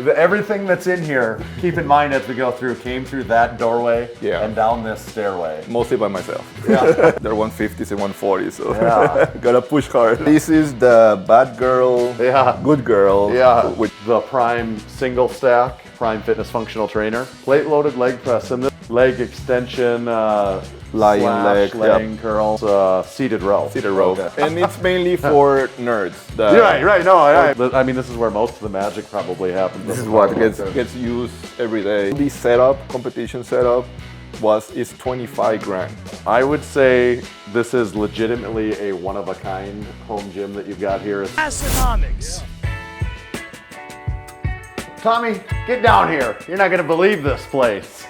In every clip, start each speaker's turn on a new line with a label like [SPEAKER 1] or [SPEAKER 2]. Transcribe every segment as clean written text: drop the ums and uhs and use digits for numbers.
[SPEAKER 1] Everything that's in here, keep in mind as we go through, came through that doorway and down this stairway.
[SPEAKER 2] Mostly by myself.
[SPEAKER 1] Yeah.
[SPEAKER 2] They're 150s and 140s, so gotta push hard. This is the bad girl, good girl.
[SPEAKER 1] Yeah, with the Prime single stack, Prime Fitness functional trainer. Plate loaded leg press, and this leg extension,
[SPEAKER 2] leg
[SPEAKER 1] curls, seated row.
[SPEAKER 2] Seated row. Okay. And it's mainly for nerds.
[SPEAKER 1] Right. No, I mean, this is where most of the magic probably happens.
[SPEAKER 2] This is what gets used every day. This setup, competition setup, is 25 grand.
[SPEAKER 1] I would say this is legitimately a one-of-a-kind home gym that you've got here.
[SPEAKER 3] Massenomics.
[SPEAKER 1] Tommy, get down here. You're not gonna believe this place.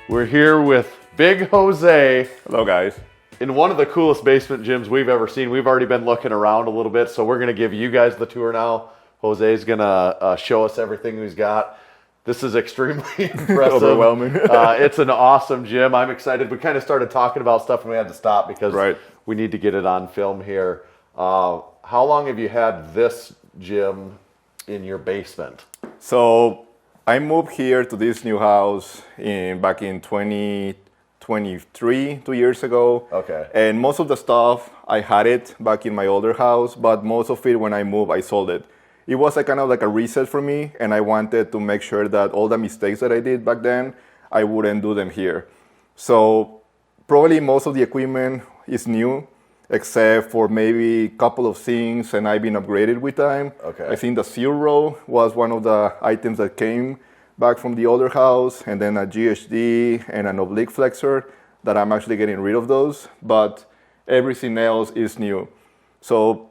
[SPEAKER 1] We're here with Big Jose.
[SPEAKER 2] Hello, guys.
[SPEAKER 1] In one of the coolest basement gyms we've ever seen. We've already been looking around a little bit, so we're gonna give you guys the tour now. Jose's gonna show us everything he's got. This is extremely impressive.
[SPEAKER 2] Overwhelming.
[SPEAKER 1] It's an awesome gym. I'm excited. We kind of started talking about stuff and we had to stop because we need to get it on film here. How long have you had this gym in your basement?
[SPEAKER 2] So I moved here to this new house back in 2023, 2 years ago.
[SPEAKER 1] Okay.
[SPEAKER 2] And most of the stuff, I had it back in my older house, but most of it, when I moved, I sold it. It was kind of like a reset for me, and I wanted to make sure that all the mistakes that I did back then, I wouldn't do them here. So probably most of the equipment is new, except for maybe a couple of things, and I've been upgraded with time.
[SPEAKER 1] Okay.
[SPEAKER 2] I think the zero was one of the items that came back from the older house, and then a GHD and an oblique flexor that I'm actually getting rid of those, but everything else is new. So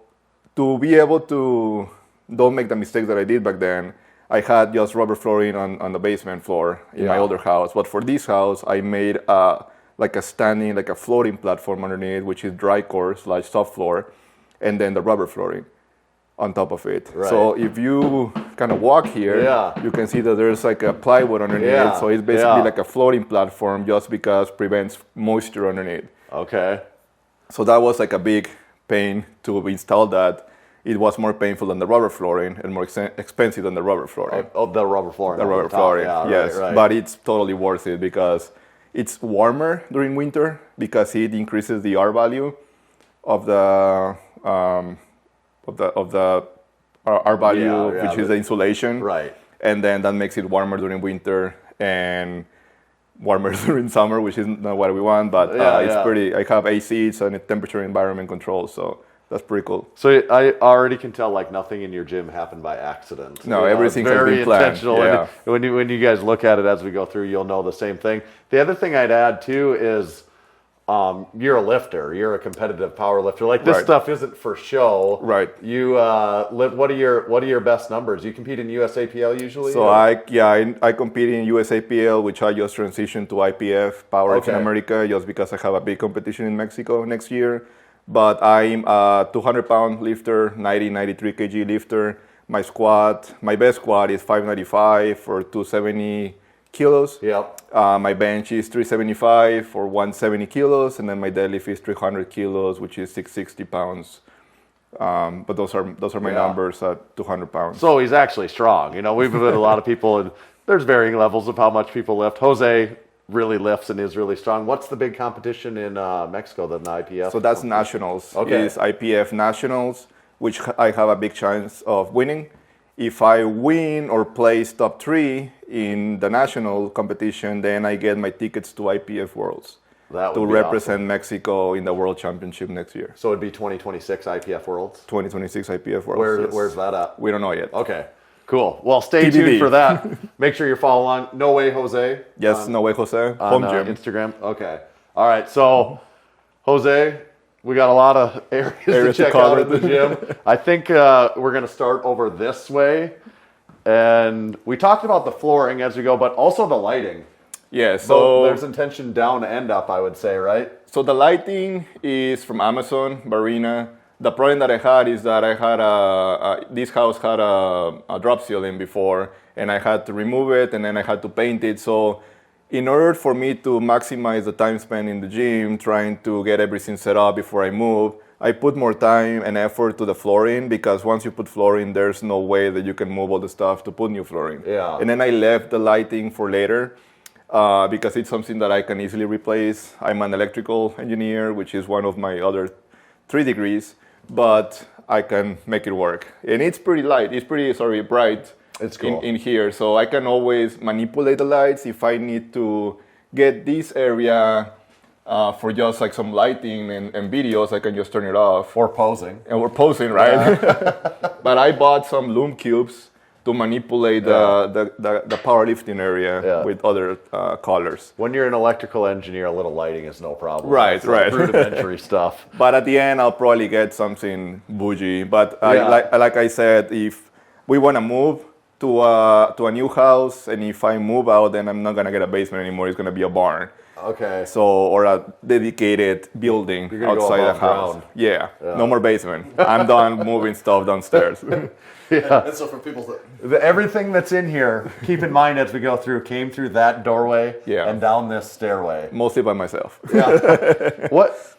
[SPEAKER 2] to be able to don't make the mistakes that I did back then, I had just rubber flooring on the basement floor in my older house. But for this house, I made like a floating platform underneath, which is dry core / soft floor, and then the rubber flooring on top of it.
[SPEAKER 1] Right.
[SPEAKER 2] So if you kind of walk here, you can see that there's like a plywood underneath. So it's basically like a floating platform just because prevents moisture underneath.
[SPEAKER 1] Okay.
[SPEAKER 2] So that was like a big pain to install that. It was more painful than the rubber flooring and more expensive than the rubber flooring.
[SPEAKER 1] The rubber flooring.
[SPEAKER 2] The rubber flooring, yes.
[SPEAKER 1] Right.
[SPEAKER 2] But it's totally worth it because it's warmer during winter because it increases the R value of the R value, which is the insulation.
[SPEAKER 1] Right.
[SPEAKER 2] And then that makes it warmer during winter and warmer during summer, which is not what we want. But it's pretty. I have AC, it's a temperature environment control, so that's pretty cool.
[SPEAKER 1] So I already can tell like nothing in your gym happened by accident.
[SPEAKER 2] No, everything has been planned.
[SPEAKER 1] Intentional.
[SPEAKER 2] Yeah.
[SPEAKER 1] And when you guys look at it as we go through, you'll know the same thing. The other thing I'd add too is you're a lifter. You're a competitive power lifter. Like this stuff isn't for show.
[SPEAKER 2] Right.
[SPEAKER 1] You what are your best numbers? You compete in USAPL usually?
[SPEAKER 2] So I compete in USAPL, which I just transitioned to IPF Power in America, just because I have a big competition in Mexico next year. But I'm a 200-pound lifter, 93 kg lifter. My best squat is 595 for 270 kilos.
[SPEAKER 1] Yep.
[SPEAKER 2] My bench is 375 for 170 kilos, and then my deadlift is 300 kilos, which is 660 pounds. But those are my numbers at 200 pounds.
[SPEAKER 1] So he's actually strong. You know, we've been a lot of people, and there's varying levels of how much people lift. Jose really lifts and is really strong. What's the big competition in Mexico, the IPF?
[SPEAKER 2] So that's nationals.
[SPEAKER 1] Okay.
[SPEAKER 2] It's IPF nationals, which I have a big chance of winning. If I win or place top 3 in the national competition, then I get my tickets to IPF Worlds to represent Mexico in the World Championship next year.
[SPEAKER 1] So it'd be 2026 IPF Worlds?
[SPEAKER 2] 2026 IPF Worlds.
[SPEAKER 1] Where's that at?
[SPEAKER 2] We don't know yet.
[SPEAKER 1] Okay. Cool. Well, stay tuned for that. Make sure you follow along. No Way Jose.
[SPEAKER 2] Yes, No Way Jose.
[SPEAKER 1] Home gym. Instagram. Okay. All right. So, Jose, we got a lot of areas to check out at the gym. I think we're going to start over this way. And we talked about the flooring as we go, but also the lighting.
[SPEAKER 2] Yeah. So
[SPEAKER 1] there's intention down and up, I would say, right?
[SPEAKER 2] So the lighting is from Amazon, Barina. The problem that I had is that I had this house had a drop ceiling before, and I had to remove it, and then I had to paint it. So in order for me to maximize the time spent in the gym, trying to get everything set up before I move, I put more time and effort to the flooring because once you put flooring, there's no way that you can move all the stuff to put new flooring.
[SPEAKER 1] Yeah.
[SPEAKER 2] And then I left the lighting for later because it's something that I can easily replace. I'm an electrical engineer, which is one of my other 3 degrees, but I can make it work. And it's pretty light. It's pretty, bright.
[SPEAKER 1] It's cool.
[SPEAKER 2] in here. So I can always manipulate the lights if I need to get this area for just like some lighting and videos, I can just turn it off.
[SPEAKER 1] Or posing.
[SPEAKER 2] And we're posing, right? But I bought some loom cubes to manipulate the powerlifting area with other colors.
[SPEAKER 1] When you're an electrical engineer, a little lighting is no problem.
[SPEAKER 2] Right,
[SPEAKER 1] it's
[SPEAKER 2] right.
[SPEAKER 1] Rudimentary stuff.
[SPEAKER 2] But at the end, I'll probably get something bougie. But like I said, if we want to move to a new house, and if I move out, then I'm not going to get a basement anymore. It's going to be a barn.
[SPEAKER 1] Okay.
[SPEAKER 2] So, or a dedicated building outside the house.
[SPEAKER 1] Ground.
[SPEAKER 2] Yeah, no more basement. I'm done moving stuff downstairs.
[SPEAKER 1] Yeah.
[SPEAKER 3] And so for people that
[SPEAKER 1] Everything that's in here, keep in mind as we go through, came through that doorway and down this stairway.
[SPEAKER 2] Mostly by myself.
[SPEAKER 1] Yeah.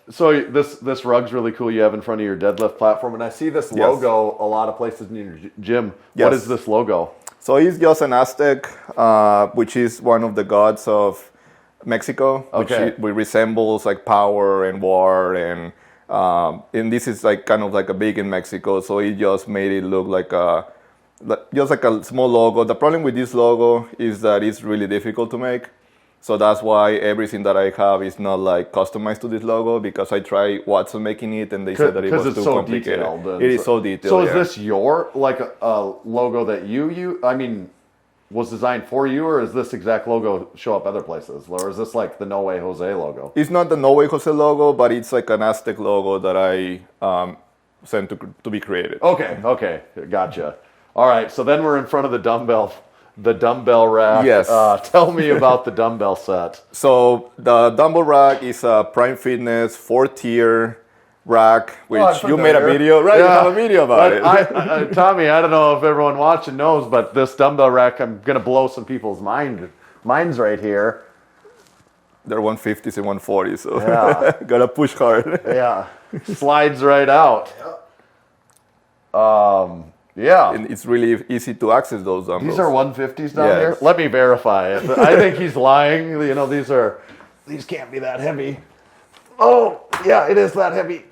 [SPEAKER 1] So this rug's really cool you have in front of your deadlift platform, and I see this logo a lot of places in your gym.
[SPEAKER 2] Yes.
[SPEAKER 1] What is this logo?
[SPEAKER 2] So he's just an Aztec, which is one of the gods of Mexico, which resembles like power and war, and this is like kind of like a big in Mexico. So he just made it look like just like a small logo. The problem with this logo is that it's really difficult to make. So that's why everything that I have is not like customized to this logo, because I tried Watson making it and they said that it was too complicated.
[SPEAKER 1] Detailed.
[SPEAKER 2] It is so detailed.
[SPEAKER 1] So is this your like a logo that you I mean, was designed for you, or is this exact logo show up other places, or is this like the No Way Jose logo?
[SPEAKER 2] It's not the No Way Jose logo, but it's like an Aztec logo that I sent to be created.
[SPEAKER 1] Okay, gotcha. All right, so then we're in front of the dumbbell rack.
[SPEAKER 2] Yes.
[SPEAKER 1] Tell me about the dumbbell set.
[SPEAKER 2] So the dumbbell rack is a Prime Fitness 4-tier rack, which you made a video, right?
[SPEAKER 1] Yeah.
[SPEAKER 2] You have a video about it.
[SPEAKER 1] Tommy, I don't know if everyone watching knows, but this dumbbell rack, I'm going to blow some people's minds right here.
[SPEAKER 2] They're 150s and 140s, so gotta push hard.
[SPEAKER 1] Yeah, slides right out.
[SPEAKER 2] And it's really easy to access those dumbbells.
[SPEAKER 1] These are 150s down here? Let me verify it. I think he's lying. You know, these can't be that heavy. Oh, yeah, it is that heavy.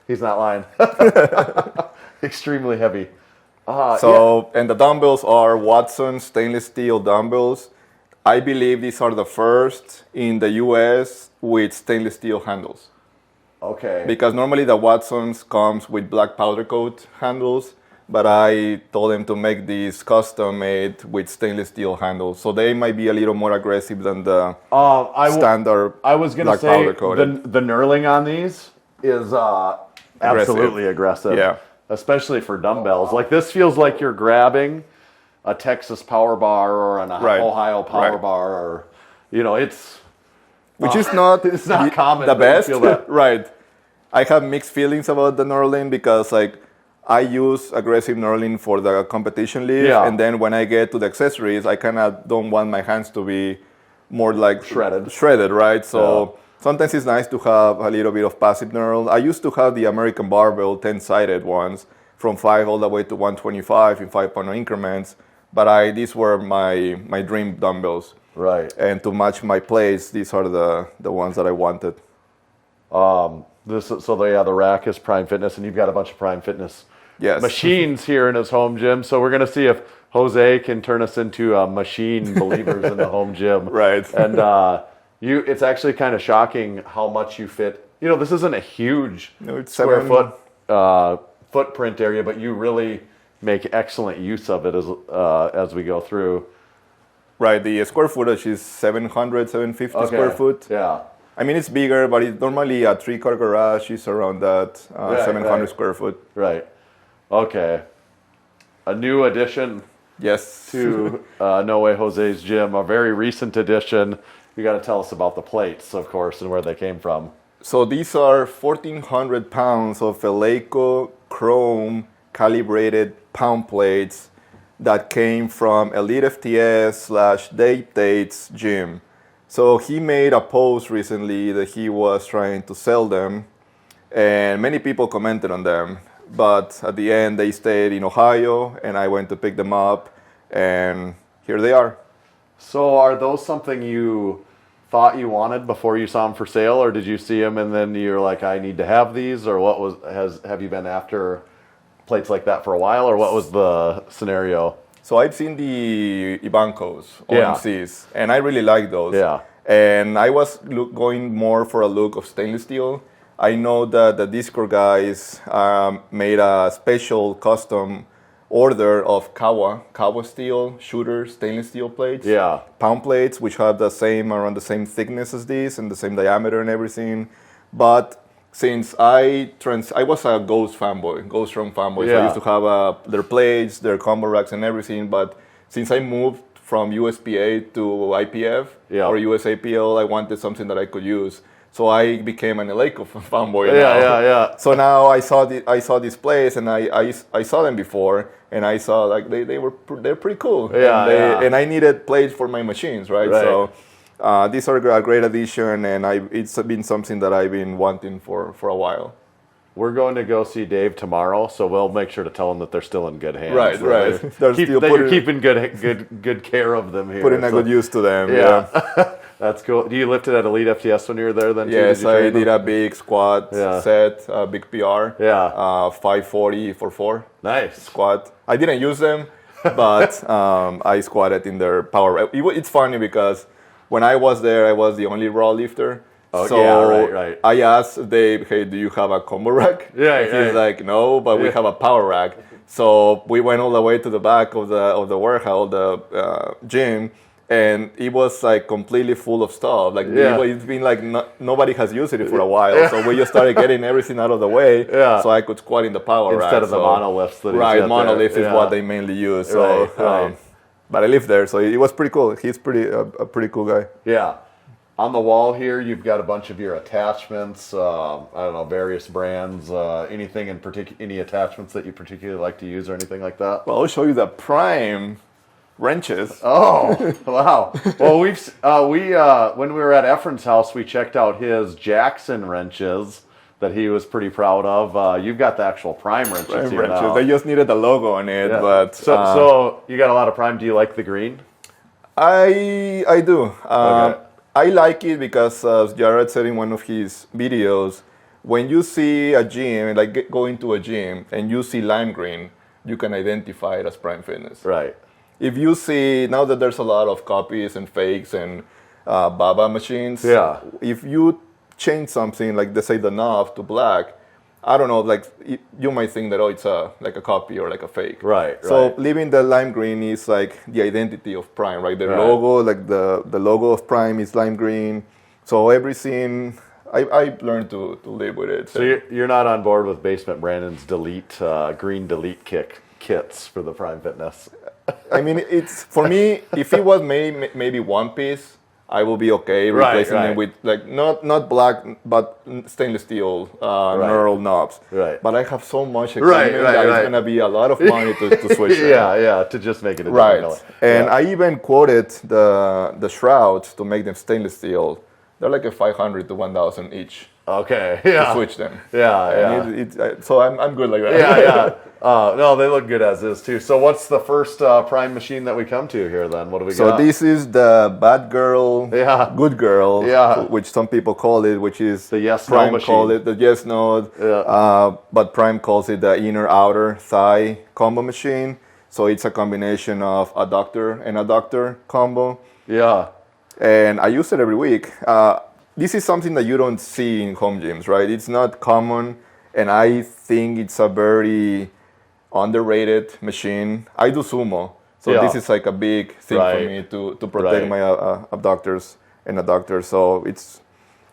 [SPEAKER 1] He's not lying. Extremely heavy.
[SPEAKER 2] And the dumbbells are Watson stainless steel dumbbells. I believe these are the first in the US with stainless steel handles.
[SPEAKER 1] Okay.
[SPEAKER 2] Because normally the Watsons comes with black powder coat handles, but I told them to make these custom made with stainless steel handles. So they might be a little more aggressive than the standard
[SPEAKER 1] I was going to say the knurling on these is absolutely aggressive.
[SPEAKER 2] Yeah.
[SPEAKER 1] Especially for dumbbells. Like this feels like you're grabbing a Texas power bar or an Ohio power bar, or, you know, it's...
[SPEAKER 2] Which is not,
[SPEAKER 1] it's not common
[SPEAKER 2] the best,
[SPEAKER 1] feel that.
[SPEAKER 2] Right? I have mixed feelings about the knurling because, like, I use aggressive knurling for the competition lift, and then when I get to the accessories, I kind of don't want my hands to be more like shredded, right? So sometimes it's nice to have a little bit of passive knurl. I used to have the American barbell 10-sided ones from 5 all the way to 125 in 5.0 increments, but these were my dream dumbbells.
[SPEAKER 1] Right.
[SPEAKER 2] And to match my place, these are the ones that I wanted.
[SPEAKER 1] The rack is Prime Fitness, and you've got a bunch of Prime Fitness machines here in his home gym. So we're going to see if Jose can turn us into machine believers in the home gym.
[SPEAKER 2] Right.
[SPEAKER 1] And it's actually kind of shocking how much you fit. You know, this isn't a huge square foot footprint area, but you really make excellent use of it as we go through.
[SPEAKER 2] Right, the square footage is 750 square foot.
[SPEAKER 1] Yeah.
[SPEAKER 2] I mean, it's bigger, but it's normally a 3-car garage is around that 700 square foot.
[SPEAKER 1] Right. Okay. A new addition to No Way Jose's gym, a very recent addition. You got to tell us about the plates, of course, and where they came from.
[SPEAKER 2] So these are 1,400 pounds of Eleiko chrome calibrated pound plates that came from Elite FTS / Dave Tate's gym. So he made a post recently that he was trying to sell them. and many people commented on them. But at the end, they stayed in Ohio, and I went to pick them up, and here they are.
[SPEAKER 1] So are those something you thought you wanted before you saw them for sale, or did you see them and then you're like, I need to have these, or have you been after plates like that for a while, or what was the scenario?
[SPEAKER 2] So I've seen the Ivancos,
[SPEAKER 1] Yeah.
[SPEAKER 2] OMCs, and I really like those.
[SPEAKER 1] Yeah.
[SPEAKER 2] And I was going more for a look of stainless steel. I know that the Discord guys made a special custom order of Kawa steel shooter stainless steel plates.
[SPEAKER 1] Yeah.
[SPEAKER 2] Pound plates, which have around the same thickness as these and the same diameter and everything. But since I was a Ghost fanboy, Ghost Strong fanboy, so I
[SPEAKER 1] Yeah.
[SPEAKER 2] used to have their plates, their combo racks and everything. But since I moved from USPA to IPF or USAPL, I wanted something that I could use. So I became an Eleiko fanboy.
[SPEAKER 1] Yeah.
[SPEAKER 2] So now I saw this place, and I saw them before, and I saw like they're pretty cool. And I needed plates for my machines, right? So these are a great addition, and it's been something that I've been wanting for a while.
[SPEAKER 1] We're going to go see Dave tomorrow, so we'll make sure to tell them that they're still in good hands.
[SPEAKER 2] Right.
[SPEAKER 1] You're keeping good care of them here.
[SPEAKER 2] Putting a good use to them.
[SPEAKER 1] Yeah. That's cool. Do you lift it at Elite FTS when you were there then?
[SPEAKER 2] Yes, I did a big squat set, big PR.
[SPEAKER 1] Yeah.
[SPEAKER 2] 540 for 4.
[SPEAKER 1] Nice.
[SPEAKER 2] Squat. I didn't use them, but I squatted in their power. It's funny because when I was there, I was the only raw lifter.
[SPEAKER 1] Oh,
[SPEAKER 2] so
[SPEAKER 1] right.
[SPEAKER 2] I asked Dave, hey, do you have a combo rack? He's like, no, but we have a power rack. So we went all the way to the back of the warehouse, the gym, and it was like completely full of stuff. Like it's been like nobody has used it for a while. So we just started getting everything out of the way, so I could squat in the power rack
[SPEAKER 1] instead of the monoliths.
[SPEAKER 2] Monolith is what they mainly use. So, but I live there, so it was pretty cool. He's a pretty cool guy.
[SPEAKER 1] Yeah. On the wall here, you've got a bunch of your attachments. I don't know, various brands. Anything in particular? Any attachments that you particularly like to use, or anything like that?
[SPEAKER 2] Well, I'll show you the Prime wrenches.
[SPEAKER 1] Oh, wow. Well, when we were at Efren's house, we checked out his Jackson wrenches that he was pretty proud of. You've got the actual Prime wrenches here now.
[SPEAKER 2] They just needed the logo on it, but
[SPEAKER 1] so you got a lot of Prime. Do you like the green?
[SPEAKER 2] I do.
[SPEAKER 1] Okay.
[SPEAKER 2] I like it because, as Jared said in one of his videos, when you see a gym, like go into a gym, and you see lime green, you can identify it as Prime Fitness.
[SPEAKER 1] Right.
[SPEAKER 2] If you see, now that there's a lot of copies and fakes and Baba machines, if you change something, like let's say the knob to black, I don't know, like you might think that, it's like a copy or like a fake.
[SPEAKER 1] Right.
[SPEAKER 2] So leaving the lime green is like the identity of Prime, right? The logo, like the logo of Prime is lime green. So everything, I learned to live with it.
[SPEAKER 1] So you're not on board with Basement Brandon's green delete kits for the Prime Fitness?
[SPEAKER 2] I mean, it's for me, if it was maybe one piece, I will be okay replacing them with like not black but stainless steel knurled knobs.
[SPEAKER 1] Right.
[SPEAKER 2] But I have so much equipment that it's gonna be a lot of money to switch.
[SPEAKER 1] To just make it a different color.
[SPEAKER 2] And I even quoted the shrouds to make them stainless steel. They're like a 500 to 1,000 each.
[SPEAKER 1] Okay.
[SPEAKER 2] To switch them. So I'm good like that.
[SPEAKER 1] No, they look good as is too. So what's the first Prime machine that we come to here then? What do we got?
[SPEAKER 2] So this is the bad girl, good girl, which some people call it, which is
[SPEAKER 1] the yes
[SPEAKER 2] Prime
[SPEAKER 1] no machine.
[SPEAKER 2] Call it the yes no, but Prime calls it the inner outer thigh combo machine. So it's a combination of adductor and adductor combo.
[SPEAKER 1] Yeah.
[SPEAKER 2] And I use it every week. This is something that you don't see in home gyms, right? It's not common, and I think it's a very underrated machine. I do sumo, so this is like a big thing for me to protect my abductors and adductors. So it's,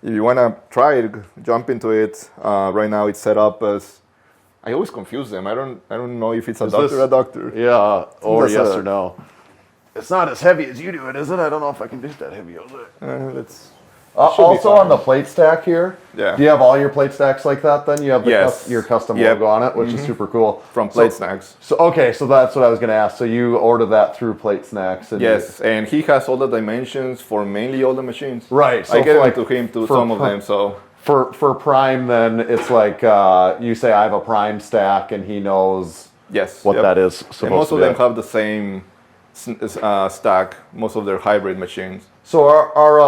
[SPEAKER 2] if you want to try it, jump into it. Right now it's set up as, I always confuse them. I don't know if it's adductor.
[SPEAKER 1] Yeah, or yes or no. It's not as heavy as you do it, is it? I don't know if I can do that heavy. Also on the plate stack here, do you have all your plate stacks like that then? You have your custom logo on it, which is super cool.
[SPEAKER 2] From Plate Snacks.
[SPEAKER 1] So that's what I was going to ask. So you order that through Plate Snacks? And
[SPEAKER 2] and he has all the dimensions for mainly all the machines.
[SPEAKER 1] Right. So
[SPEAKER 2] I gave it to him to some of them, so...
[SPEAKER 1] for Prime, then it's like you say I have a Prime stack, and he knows what that is supposed
[SPEAKER 2] and most
[SPEAKER 1] to
[SPEAKER 2] of
[SPEAKER 1] be.
[SPEAKER 2] them have the same stack. Most of their hybrid machines.
[SPEAKER 1] So are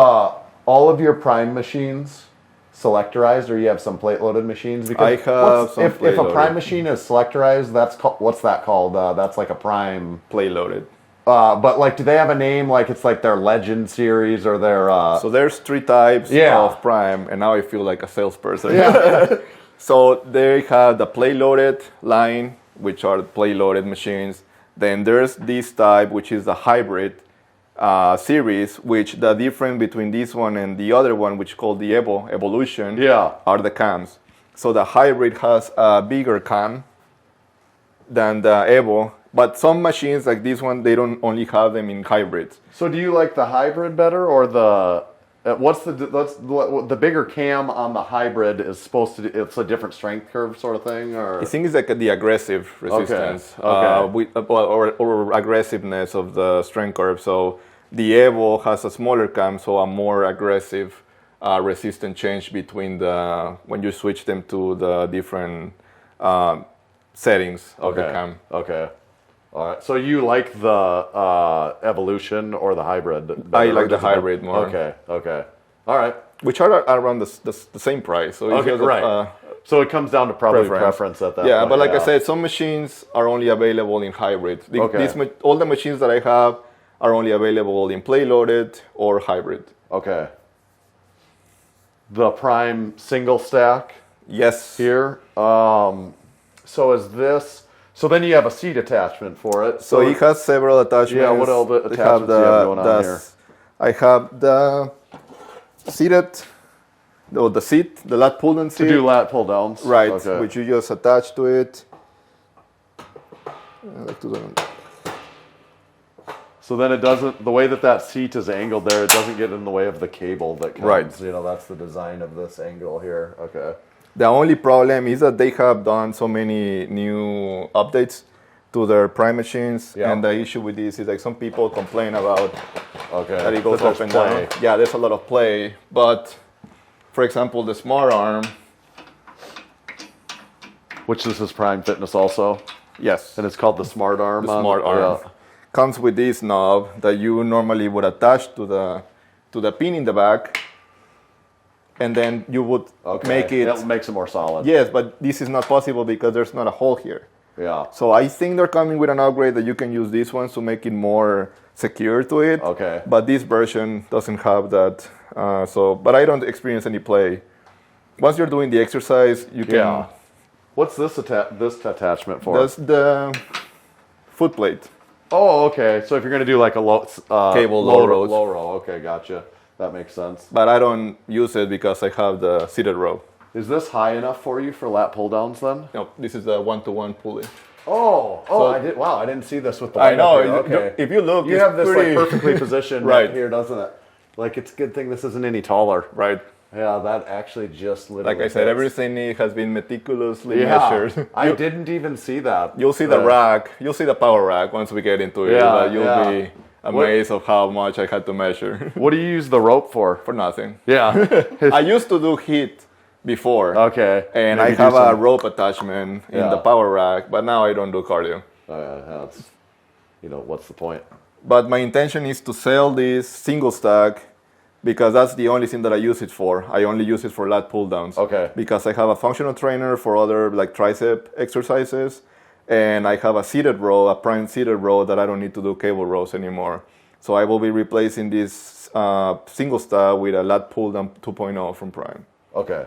[SPEAKER 1] all of your Prime machines selectorized, or you have some plate-loaded machines? Because
[SPEAKER 2] I have some
[SPEAKER 1] if a
[SPEAKER 2] plate-loaded.
[SPEAKER 1] Prime machine is selectorized, what's that called? That's like a Prime.
[SPEAKER 2] Plate loaded.
[SPEAKER 1] But like, do they have a name? Like it's like their Legend series or their.
[SPEAKER 2] So there's 3 types of Prime, and now I feel like a salesperson.
[SPEAKER 1] Yeah.
[SPEAKER 2] So they have the plate loaded line, which are the plate loaded machines. Then there's this type, which is the hybrid series, which the difference between this one and the other one, which is called the Evolution, are the cams. So the hybrid has a bigger cam than the Evo, but some machines like this one, they don't only have them in hybrids.
[SPEAKER 1] So do you like the hybrid better, or the the bigger cam on the hybrid is supposed to? It's a different strength curve sort of thing, or
[SPEAKER 2] I think it's like the aggressive resistance, or aggressiveness of the strength curve. So the Evo has a smaller cam, so a more aggressive resistance change between when you switch them to the different settings of the cam.
[SPEAKER 1] Okay. All right. So you like the Evolution or the hybrid better?
[SPEAKER 2] I like the hybrid more.
[SPEAKER 1] Okay. All right.
[SPEAKER 2] Which are around the same price. So
[SPEAKER 1] so it comes down to probably preference at that point.
[SPEAKER 2] Yeah, but like I said, some machines are only available in hybrid. All the machines that I have are only available in plate loaded or hybrid.
[SPEAKER 1] Okay. The Prime single stack?
[SPEAKER 2] Yes.
[SPEAKER 1] Here. So is this... So then you have a seat attachment for it.
[SPEAKER 2] So it has several attachments.
[SPEAKER 1] Yeah, what all the attachments do you have going on here?
[SPEAKER 2] I have the the lat pull down seat.
[SPEAKER 1] To do lat pull downs.
[SPEAKER 2] Right,
[SPEAKER 1] Okay.
[SPEAKER 2] which you just attach to it.
[SPEAKER 1] So then it doesn't, the way that seat is angled there, it doesn't get in the way of the cable that comes.
[SPEAKER 2] Right.
[SPEAKER 1] You know, that's the design of this angle here. Okay.
[SPEAKER 2] The only problem is that they have done so many new updates to their Prime machines, and the issue with this is like some people complain about that it goes up and down. Yeah, there's a lot of play, but for example, the Smart Arm,
[SPEAKER 1] which this is Prime Fitness also.
[SPEAKER 2] Yes,
[SPEAKER 1] and it's called the Smart Arm.
[SPEAKER 2] The Smart Arm comes with this knob that you normally would attach to the pin in the back. And then you would make it...
[SPEAKER 1] That makes it more solid.
[SPEAKER 2] Yes, but this is not possible because there's not a hole here.
[SPEAKER 1] Yeah.
[SPEAKER 2] So I think they're coming with an upgrade that you can use these ones to make it more secure to it.
[SPEAKER 1] Okay.
[SPEAKER 2] But this version doesn't have that. But I don't experience any play. Once you're doing the exercise, you can...
[SPEAKER 1] Yeah. What's this attachment for?
[SPEAKER 2] That's the foot plate.
[SPEAKER 1] Oh, okay. So if you're going to do like a
[SPEAKER 2] cable low row.
[SPEAKER 1] Okay, gotcha. That makes sense.
[SPEAKER 2] But I don't use it because I have the seated row.
[SPEAKER 1] Is this high enough for you for lat pull downs then?
[SPEAKER 2] No, this is a 1-to-1 pulley.
[SPEAKER 1] I did. Wow, I didn't see this with the
[SPEAKER 2] light. I know.
[SPEAKER 1] Okay.
[SPEAKER 2] If you look,
[SPEAKER 1] you have this like perfectly positioned right here, doesn't it? Like it's a good thing this isn't any taller.
[SPEAKER 2] Right.
[SPEAKER 1] Yeah, that actually just literally.
[SPEAKER 2] Like I said, everything has been meticulously measured.
[SPEAKER 1] I didn't even see that.
[SPEAKER 2] You'll see the rack. You'll see the power rack once we get into it. You'll be amazed of how much I had to measure.
[SPEAKER 1] What do you use the rope for?
[SPEAKER 2] For nothing.
[SPEAKER 1] Yeah.
[SPEAKER 2] I used to do HIIT before.
[SPEAKER 1] Okay.
[SPEAKER 2] And I have a rope attachment in the power rack, but now I don't do cardio.
[SPEAKER 1] That's, what's the point?
[SPEAKER 2] But my intention is to sell this single stack because that's the only thing that I use it for. I only use it for lat pull downs.
[SPEAKER 1] Okay.
[SPEAKER 2] Because I have a functional trainer for other like tricep exercises. And I have a seated row, a Prime seated row that I don't need to do cable rows anymore. So I will be replacing this single stack with a lat pull down 2.0 from Prime.
[SPEAKER 1] Okay.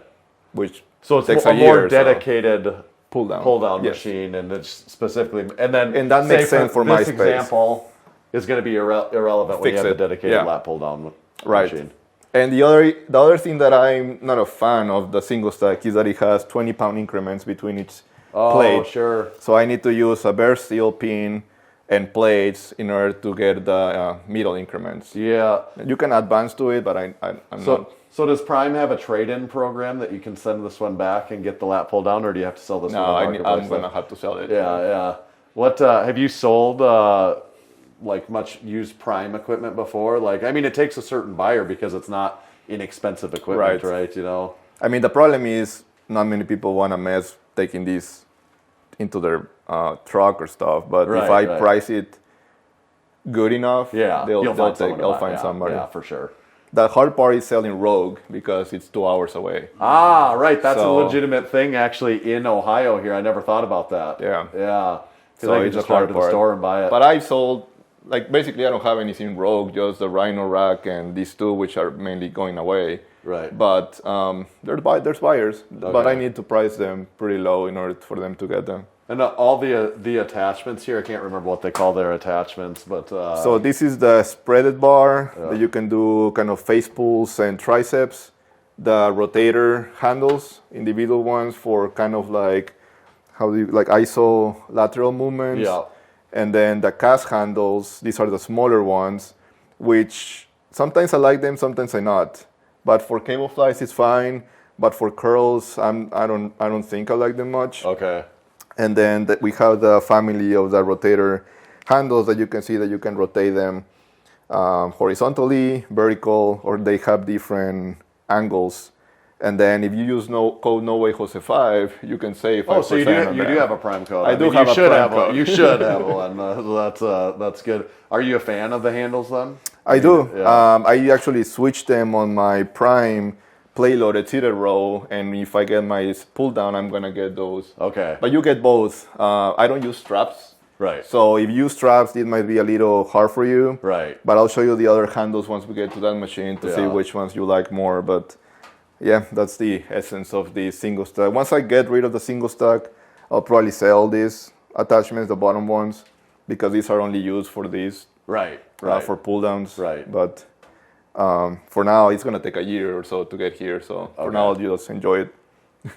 [SPEAKER 2] So
[SPEAKER 1] it's a more dedicated
[SPEAKER 2] pull down
[SPEAKER 1] machine, and it's specifically and
[SPEAKER 2] that makes sense for my space.
[SPEAKER 1] This example is going to be irrelevant when you have a dedicated lat pull down machine.
[SPEAKER 2] And the other thing that I'm not a fan of the single stack is that it has 20-pound increments between each plate.
[SPEAKER 1] Oh, sure.
[SPEAKER 2] So I need to use a bare steel pin and plates in order to get the middle increments.
[SPEAKER 1] Yeah.
[SPEAKER 2] You can advance to it, but I'm not.
[SPEAKER 1] So does Prime have a trade-in program that you can send this one back and get the lat pull down, or do you have to sell this one?
[SPEAKER 2] No, I'm going to have to sell it.
[SPEAKER 1] Yeah. What have you sold much used Prime equipment before? Like, I mean, it takes a certain buyer because it's not inexpensive equipment, right?
[SPEAKER 2] I mean, the problem is not many people want to mess taking these into their truck or stuff. But if I price it good enough, they'll find somebody.
[SPEAKER 1] Yeah, for sure.
[SPEAKER 2] The hard part is selling Rogue because it's 2 hours away.
[SPEAKER 1] Ah, right. That's a legitimate thing actually in Ohio here. I never thought about that.
[SPEAKER 2] Yeah.
[SPEAKER 1] Yeah.
[SPEAKER 2] So
[SPEAKER 1] I can just drive to the store and buy it.
[SPEAKER 2] But I've sold, like, basically I don't have anything Rogue, just the Rhino rack and these two, which are mainly going away.
[SPEAKER 1] Right.
[SPEAKER 2] But there's buyers. Okay. But I need to price them pretty low in order for them to get them.
[SPEAKER 1] And all the attachments here, I can't remember what they call their attachments, but...
[SPEAKER 2] So this is the spreaded bar that you can do kind of face pulls and triceps. The rotator handles, individual ones for kind of like, iso lateral movements.
[SPEAKER 1] Yeah.
[SPEAKER 2] And then the cast handles, these are the smaller ones, which sometimes I like them, sometimes I not. But for cable flies, it's fine. But for curls, I don't think I like them much.
[SPEAKER 1] Okay.
[SPEAKER 2] And then we have the family of the rotator handles that you can see that you can rotate them horizontally, vertical, or they have different angles. And then if you use code NOWAYJOSE5, you can save 5%.
[SPEAKER 1] Oh, so you do have a Prime code.
[SPEAKER 2] I do have a Prime code.
[SPEAKER 1] You should have one. That's good. Are you a fan of the handles then?
[SPEAKER 2] I do.
[SPEAKER 1] Yeah.
[SPEAKER 2] I actually switched them on my Prime play loaded seated row, and if I get my pull down, I'm gonna get those.
[SPEAKER 1] Okay.
[SPEAKER 2] But you get both. I don't use straps.
[SPEAKER 1] Right.
[SPEAKER 2] So if you use straps, it might be a little hard for you.
[SPEAKER 1] Right.
[SPEAKER 2] But I'll show you the other handles once we get to that machine to see which ones you like more. But yeah, that's the essence of the single stack. Once I get rid of the single stack, I'll probably sell these attachments, the bottom ones, because these are only used for these.
[SPEAKER 1] Right.
[SPEAKER 2] For pull downs.
[SPEAKER 1] Right.
[SPEAKER 2] But for now, it's going to take a year or so to get here. So for now, I'll just enjoy it.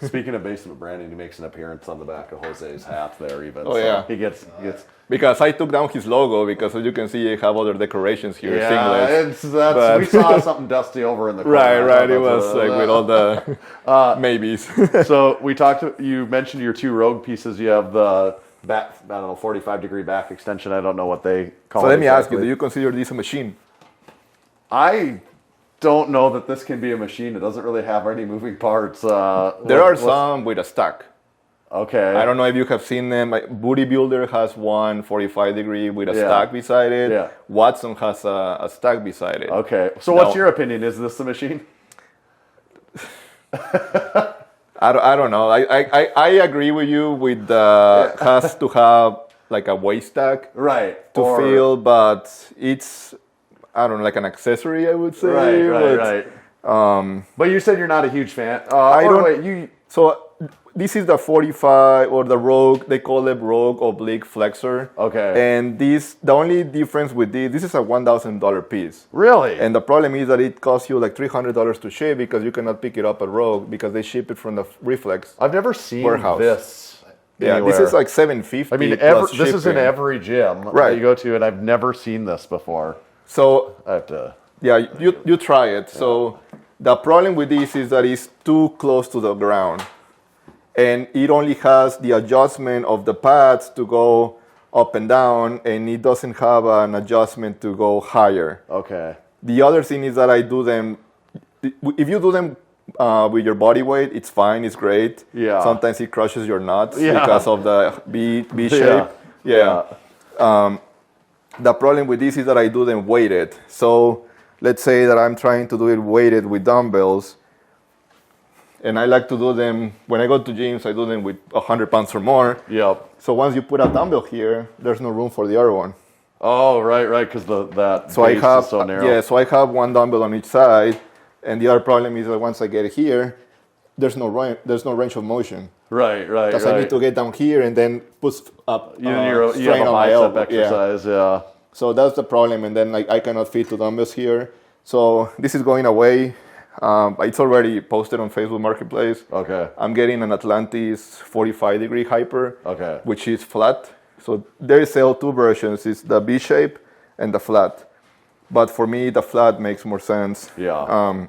[SPEAKER 1] Speaking of basement branding, he makes an appearance on the back of Jose's hat there even.
[SPEAKER 2] Oh, yeah.
[SPEAKER 1] He gets...
[SPEAKER 2] Because I took down his logo, because as you can see, I have other decorations here, singlets.
[SPEAKER 1] We saw something dusty over in the corner.
[SPEAKER 2] Right. It was with all the maybes.
[SPEAKER 1] So you mentioned your two Rogue pieces. You have the back, 45-degree back extension. I don't know what they call it.
[SPEAKER 2] So let me ask you, do you consider this a machine?
[SPEAKER 1] I don't know that this can be a machine. It doesn't really have any moving parts.
[SPEAKER 2] There are some with a stack.
[SPEAKER 1] Okay.
[SPEAKER 2] I don't know if you have seen them. Booty Builder has one 45-degree with a stack beside it.
[SPEAKER 1] Yeah.
[SPEAKER 2] Watson has a stack beside it.
[SPEAKER 1] Okay. So what's your opinion? Is this the machine?
[SPEAKER 2] I don't know. I agree with you with the has to have like a waist stack.
[SPEAKER 1] Right.
[SPEAKER 2] To feel, but it's, I don't know, like an accessory, I would say.
[SPEAKER 1] Right. But you said you're not a huge fan.
[SPEAKER 2] So this is the 45 or the Rogue. They call it Rogue Oblique Flexor.
[SPEAKER 1] Okay.
[SPEAKER 2] And the only difference with this is a $1,000 piece.
[SPEAKER 1] Really?
[SPEAKER 2] And the problem is that it costs you like $300 to ship because you cannot pick it up at Rogue because they ship it from the Reflex.
[SPEAKER 1] I've never seen
[SPEAKER 2] warehouse.
[SPEAKER 1] This.
[SPEAKER 2] Yeah,
[SPEAKER 1] anywhere.
[SPEAKER 2] This is like $750.
[SPEAKER 1] I mean, this is in every gym that you go to, and I've never seen this before.
[SPEAKER 2] So
[SPEAKER 1] I have to.
[SPEAKER 2] Yeah, you try it. Yeah. So the problem with this is that it's too close to the ground, and it only has the adjustment of the pads to go up and down, and it doesn't have an adjustment to go higher.
[SPEAKER 1] Okay.
[SPEAKER 2] The other thing is that I do them. If you do them with your body weight, it's fine. It's great.
[SPEAKER 1] Yeah.
[SPEAKER 2] Sometimes it crushes your nuts because of the B shape. Yeah. The problem with this is that I do them weighted. So let's say that I'm trying to do it weighted with dumbbells. And I like to do them, when I go to gyms, I do them with 100 pounds or more.
[SPEAKER 1] Yep.
[SPEAKER 2] So once you put a dumbbell here, there's no room for the other one.
[SPEAKER 1] Oh, right, because that
[SPEAKER 2] so
[SPEAKER 1] base is so narrow.
[SPEAKER 2] Yeah, so I have one dumbbell on each side. And the other problem is that once I get here, there's no range of motion.
[SPEAKER 1] Right.
[SPEAKER 2] Because I need to get down here and then push up.
[SPEAKER 1] You have a bicep exercise, yeah.
[SPEAKER 2] So that's the problem, and then I cannot fit two dumbbells here. So this is going away. It's already posted on Facebook Marketplace.
[SPEAKER 1] Okay.
[SPEAKER 2] I'm getting an Atlantis 45-degree hyper, which is flat. So they sell two versions. It's the B shape and the flat. But for me, the flat makes more sense.
[SPEAKER 1] Yeah.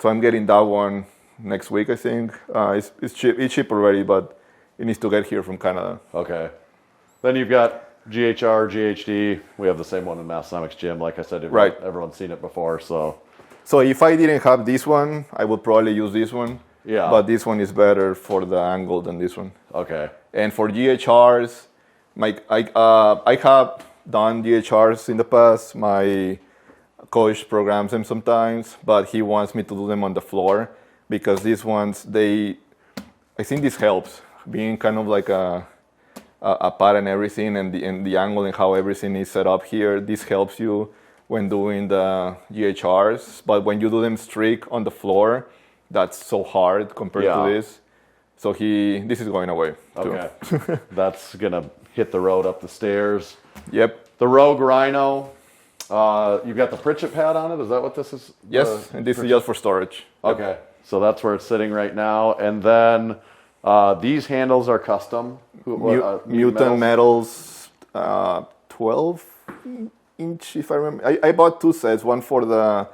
[SPEAKER 2] So I'm getting that one next week, I think. It's cheap. It's cheap already, but it needs to get here from Canada.
[SPEAKER 1] Okay. Then you've got GHR, GHD. We have the same one in Massenomics gym. Like I said,
[SPEAKER 2] right.
[SPEAKER 1] Everyone's seen it before. So
[SPEAKER 2] if I didn't have this one, I would probably use this one.
[SPEAKER 1] Yeah.
[SPEAKER 2] But this one is better for the angle than this one.
[SPEAKER 1] Okay.
[SPEAKER 2] And for GHRs, I have done GHRs in the past. My coach programs them sometimes, but he wants me to do them on the floor because these ones, I think this helps, being kind of like a pad and everything, and the angle and how everything is set up here. This helps you when doing the GHRs, but when you do them strict on the floor, that's so hard compared to this. So this is going away too.
[SPEAKER 1] Okay. That's gonna hit the road up the stairs.
[SPEAKER 2] Yep.
[SPEAKER 1] The Rogue Rhino. You've got the Pritchett pad on it. Is that what this is?
[SPEAKER 2] Yes, and this is just for storage.
[SPEAKER 1] Okay. Yep. So that's where it's sitting right now. And then these handles are custom.
[SPEAKER 2] Mutant metals, 12 inch, if I remember. I bought two sets, one for the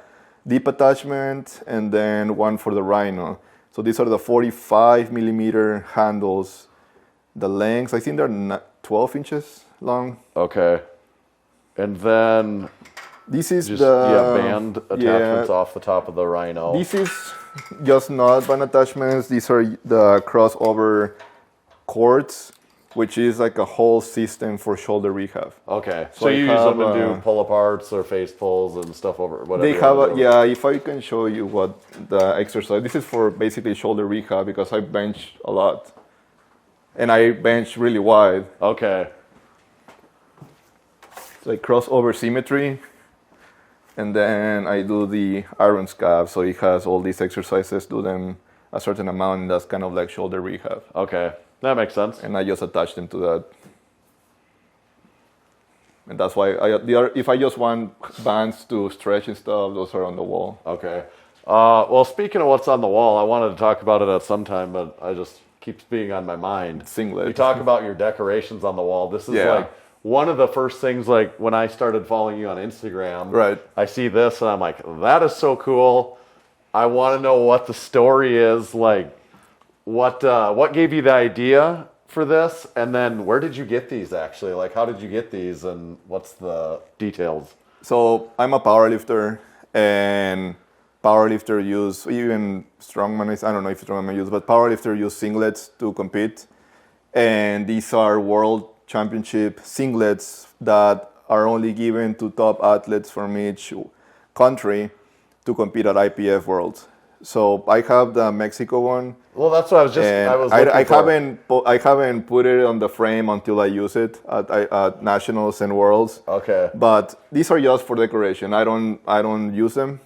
[SPEAKER 2] deep attachment and then one for the Rhino. So these are the 45 millimeter handles. The lengths, I think they're 12 inches long.
[SPEAKER 1] Okay. And then
[SPEAKER 2] this is
[SPEAKER 1] just,
[SPEAKER 2] the
[SPEAKER 1] band attachments off the top of the Rhino.
[SPEAKER 2] This is just not band attachments. These are the crossover cords, which is like a whole system for shoulder rehab.
[SPEAKER 1] Okay. So you use them to do pull aparts or face pulls and stuff over whatever.
[SPEAKER 2] They have if I can show you what the exercise. This is for basically shoulder rehab because I bench a lot. And I bench really wide.
[SPEAKER 1] Okay.
[SPEAKER 2] It's like crossover symmetry. And then I do the iron scab. So it has all these exercises, do them a certain amount, and that's kind of like shoulder rehab.
[SPEAKER 1] Okay. That makes sense.
[SPEAKER 2] And I just attach them to that. And that's why if I just want bands to stretch and stuff, those are on the wall.
[SPEAKER 1] Okay. Well, speaking of what's on the wall, I wanted to talk about it at some time, but I just keeps being on my mind.
[SPEAKER 2] Singlet.
[SPEAKER 1] You talk about your decorations on the wall. This is like one of the first things, like when I started following you on Instagram.
[SPEAKER 2] Right.
[SPEAKER 1] I see this and I'm like, that is so cool. I want to know what the story is. Like, what gave you the idea for this? And then where did you get these actually? Like, how did you get these and what's the details?
[SPEAKER 2] So I'm a powerlifter, and powerlifter use, even strongman, I don't know if strongman use, but powerlifter use singlets to compete. And these are world championship singlets that are only given to top athletes from each country to compete at IPF Worlds. So I have the Mexico one.
[SPEAKER 1] Well, that's what I was just.
[SPEAKER 2] I haven't put it on the frame until I use it at nationals and worlds.
[SPEAKER 1] Okay.
[SPEAKER 2] But these are just for decoration. I don't use them,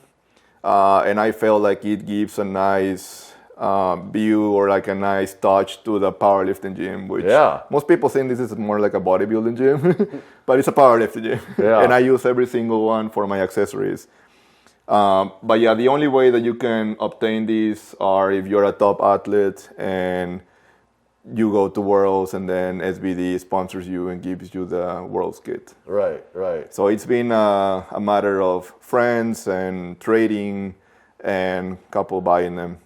[SPEAKER 2] and I felt like it gives a nice view or like a nice touch to the powerlifting gym. Which most people think this is more like a bodybuilding gym, but it's a powerlifting gym. Yeah. And I use every single one for my accessories. But yeah, the only way that you can obtain these are if you're a top athlete and you go to Worlds and then SBD sponsors you and gives you the Worlds kit.
[SPEAKER 1] Right, right.
[SPEAKER 2] So it's been a matter of friends and trading and couple buying them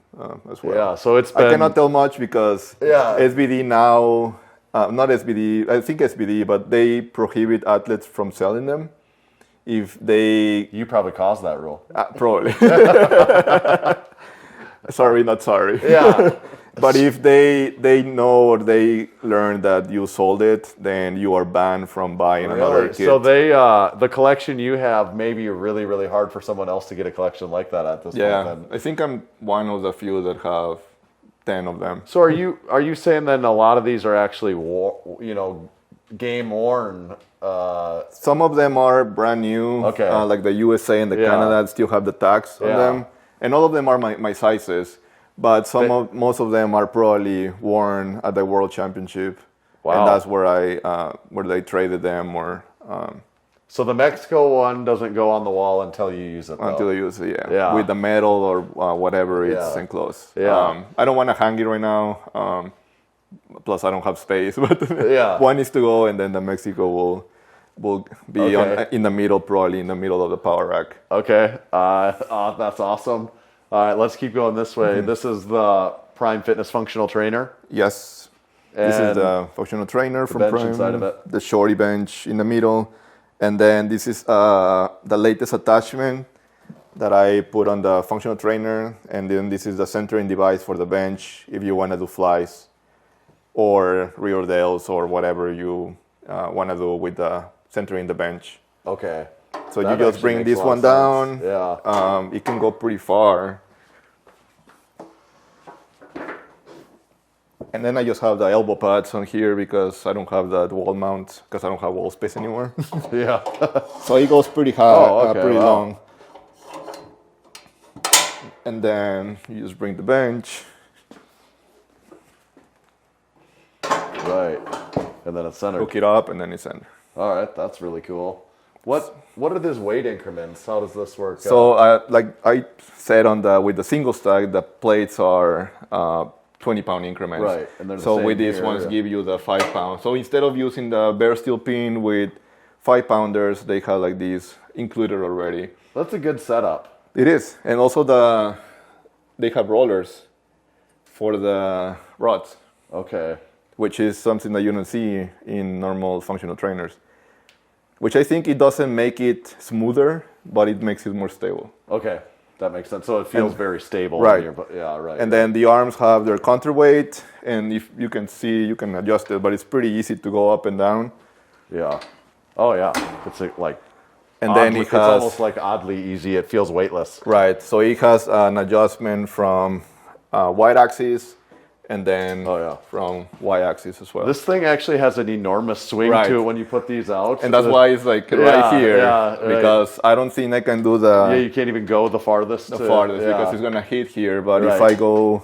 [SPEAKER 2] as well.
[SPEAKER 1] Yeah, so it's been...
[SPEAKER 2] I cannot tell much because SBD now, not SBD, I think SBD, but they prohibit athletes from selling them. If they...
[SPEAKER 1] You probably caused that rule.
[SPEAKER 2] Probably. Sorry, not sorry.
[SPEAKER 1] Yeah.
[SPEAKER 2] But if they know or they learn that you sold it, then you are banned from buying another kit.
[SPEAKER 1] So they, the collection you have may be really, really hard for someone else to get a collection like that at this point.
[SPEAKER 2] Yeah, I think I'm one of the few that have 10 of them.
[SPEAKER 1] So are you saying then a lot of these are actually, game worn?
[SPEAKER 2] Some of them are brand new, like the USA and the Canada still have the tags on them, and all of them are my sizes. But most of them are probably worn at the World Championship, and that's where where they traded them or.
[SPEAKER 1] So the Mexico one doesn't go on the wall until you use it.
[SPEAKER 2] Until you use it, yeah. With the metal or whatever it's enclosed. Yeah. I don't want to hang it right now. Plus, I don't have space, but one is to go, and then the Mexico will be in the middle, probably in the middle of the power rack.
[SPEAKER 1] Okay, that's awesome. All right, let's keep going this way. Mm-hmm. This is the Prime Fitness Functional Trainer.
[SPEAKER 2] Yes, this is the functional trainer from Prime. Inside of it. The shorty bench in the middle, and then this is the latest attachment that I put on the functional trainer, and then this is the centering device for the bench if you want to do flies or rear dales or whatever you want to do with the centering the bench.
[SPEAKER 1] Okay.
[SPEAKER 2] So
[SPEAKER 1] That
[SPEAKER 2] you just
[SPEAKER 1] actually
[SPEAKER 2] bring
[SPEAKER 1] makes
[SPEAKER 2] this
[SPEAKER 1] a lot
[SPEAKER 2] one
[SPEAKER 1] of
[SPEAKER 2] down.
[SPEAKER 1] sense. Yeah.
[SPEAKER 2] It can go pretty far. And then I just have the elbow pads on here because I don't have that wall mount because I don't have wall space anymore.
[SPEAKER 1] Yeah.
[SPEAKER 2] So it goes pretty high,
[SPEAKER 1] Oh, okay,
[SPEAKER 2] pretty
[SPEAKER 1] wow.
[SPEAKER 2] long. And then you just bring the bench.
[SPEAKER 1] Right. And then it's centered.
[SPEAKER 2] Hook it up, and then it's in.
[SPEAKER 1] All right, that's really cool. What are these weight increments? How does this work?
[SPEAKER 2] So, like I said with the single stack, the plates are 20-pound increments.
[SPEAKER 1] Right, and they're the
[SPEAKER 2] so
[SPEAKER 1] same
[SPEAKER 2] with these
[SPEAKER 1] here,
[SPEAKER 2] ones,
[SPEAKER 1] yeah.
[SPEAKER 2] give you the 5 pound. So instead of using the bare steel pin with 5-pounders, they have like these included already.
[SPEAKER 1] That's a good setup.
[SPEAKER 2] It is, and also they have rollers for the rods,
[SPEAKER 1] Okay.
[SPEAKER 2] which is something that you don't see in normal functional trainers. Which I think it doesn't make it smoother, but it makes it more stable.
[SPEAKER 1] Okay. That makes sense. So it feels very stable.
[SPEAKER 2] Right.
[SPEAKER 1] Yeah, right.
[SPEAKER 2] And then the arms have their counterweight, and if you can see, you can adjust it, but it's pretty easy to go up and down.
[SPEAKER 1] Yeah. Oh, yeah. It's like...
[SPEAKER 2] And then it
[SPEAKER 1] it's
[SPEAKER 2] has...
[SPEAKER 1] almost like oddly easy. It feels weightless.
[SPEAKER 2] Right, so it has an adjustment from y-axis, and then
[SPEAKER 1] Oh, yeah.
[SPEAKER 2] from y-axis as well.
[SPEAKER 1] This thing actually has an enormous swing
[SPEAKER 2] Right.
[SPEAKER 1] to it when you put these out.
[SPEAKER 2] And that's why it's like
[SPEAKER 1] Yeah,
[SPEAKER 2] right here,
[SPEAKER 1] yeah, right.
[SPEAKER 2] because I don't think I can do
[SPEAKER 1] Yeah, you can't even go the farthest.
[SPEAKER 2] farthest
[SPEAKER 1] yeah.
[SPEAKER 2] because it's gonna hit here. But
[SPEAKER 1] Right.
[SPEAKER 2] if I go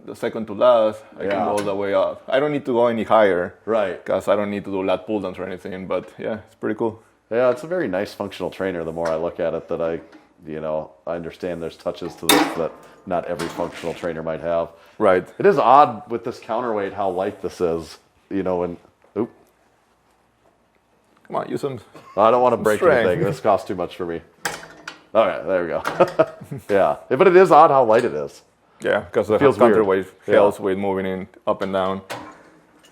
[SPEAKER 2] the second to last, I can
[SPEAKER 1] Yeah.
[SPEAKER 2] go all the way up. I don't need to go any higher
[SPEAKER 1] Right.
[SPEAKER 2] because I don't need to do lat pull downs or anything. But yeah, it's pretty cool.
[SPEAKER 1] Yeah, it's a very nice functional trainer. The more I look at it, I understand there's touches to this that not every functional trainer might have.
[SPEAKER 2] Right.
[SPEAKER 1] It is odd with this counterweight how light this is. And oop,
[SPEAKER 2] Come on, use some.
[SPEAKER 1] I don't want to break
[SPEAKER 2] Strength.
[SPEAKER 1] anything. This costs too much for me. All right, there we go. Yeah, but it is odd how light it is.
[SPEAKER 2] Yeah, because the
[SPEAKER 1] Feels weird.
[SPEAKER 2] counterweight
[SPEAKER 1] Yeah.
[SPEAKER 2] helps with moving in up and down.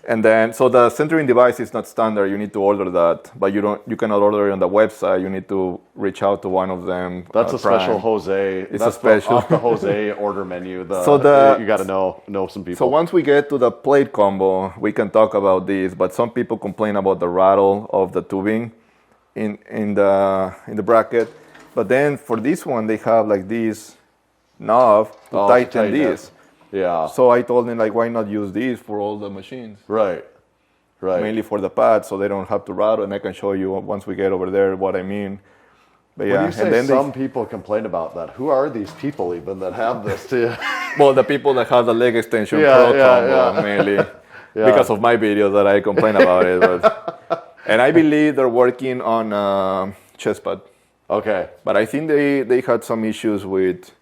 [SPEAKER 2] And then, so the centering device is not standard. You need to order that, but you cannot order it on the website. You need to reach out to one of them.
[SPEAKER 1] That's a special
[SPEAKER 2] Prime.
[SPEAKER 1] Jose.
[SPEAKER 2] It's
[SPEAKER 1] That's
[SPEAKER 2] a special.
[SPEAKER 1] off the Jose order menu. You got to know some people.
[SPEAKER 2] So once we get to the plate combo, we can talk about this. But some people complain about the rattle of the tubing in the bracket. But then for this one, they have like this knob to
[SPEAKER 1] Oh, to
[SPEAKER 2] tighten
[SPEAKER 1] tighten it.
[SPEAKER 2] this.
[SPEAKER 1] Yeah.
[SPEAKER 2] So I told them, like, why not use these for all the machines?
[SPEAKER 1] Right.
[SPEAKER 2] Mainly for the pads, so they don't have to rattle, and I can show you once we get over there what I mean. But yeah,
[SPEAKER 1] When you say
[SPEAKER 2] and then
[SPEAKER 1] some people complain about that, who are these people even that have this too?
[SPEAKER 2] well, the people that have the leg extension
[SPEAKER 1] Yeah,
[SPEAKER 2] pro
[SPEAKER 1] yeah,
[SPEAKER 2] combo
[SPEAKER 1] yeah.
[SPEAKER 2] mainly because of my videos that I complain about it. But, and I believe they're working on chest pad.
[SPEAKER 1] Okay.
[SPEAKER 2] But I think they had some issues with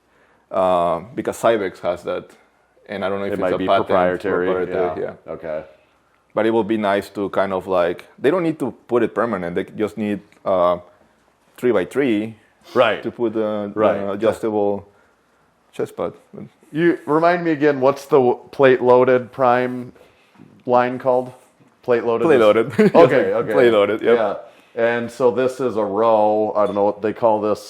[SPEAKER 2] because Cybex has that, and I don't know if
[SPEAKER 1] It
[SPEAKER 2] it's
[SPEAKER 1] might
[SPEAKER 2] a
[SPEAKER 1] be
[SPEAKER 2] patent
[SPEAKER 1] proprietary.
[SPEAKER 2] Yeah.
[SPEAKER 1] Okay.
[SPEAKER 2] But it will be nice to kind of like, they don't need to put it permanent. They just need 3x3
[SPEAKER 1] Right.
[SPEAKER 2] to put the
[SPEAKER 1] Right.
[SPEAKER 2] adjustable chest pad.
[SPEAKER 1] You remind me again. What's the plate loaded prime line called? Plate loaded.
[SPEAKER 2] Plate loaded.
[SPEAKER 1] Okay. Okay.
[SPEAKER 2] Plate loaded, yep.
[SPEAKER 1] Yeah. And so this is a row. I don't know what they call this.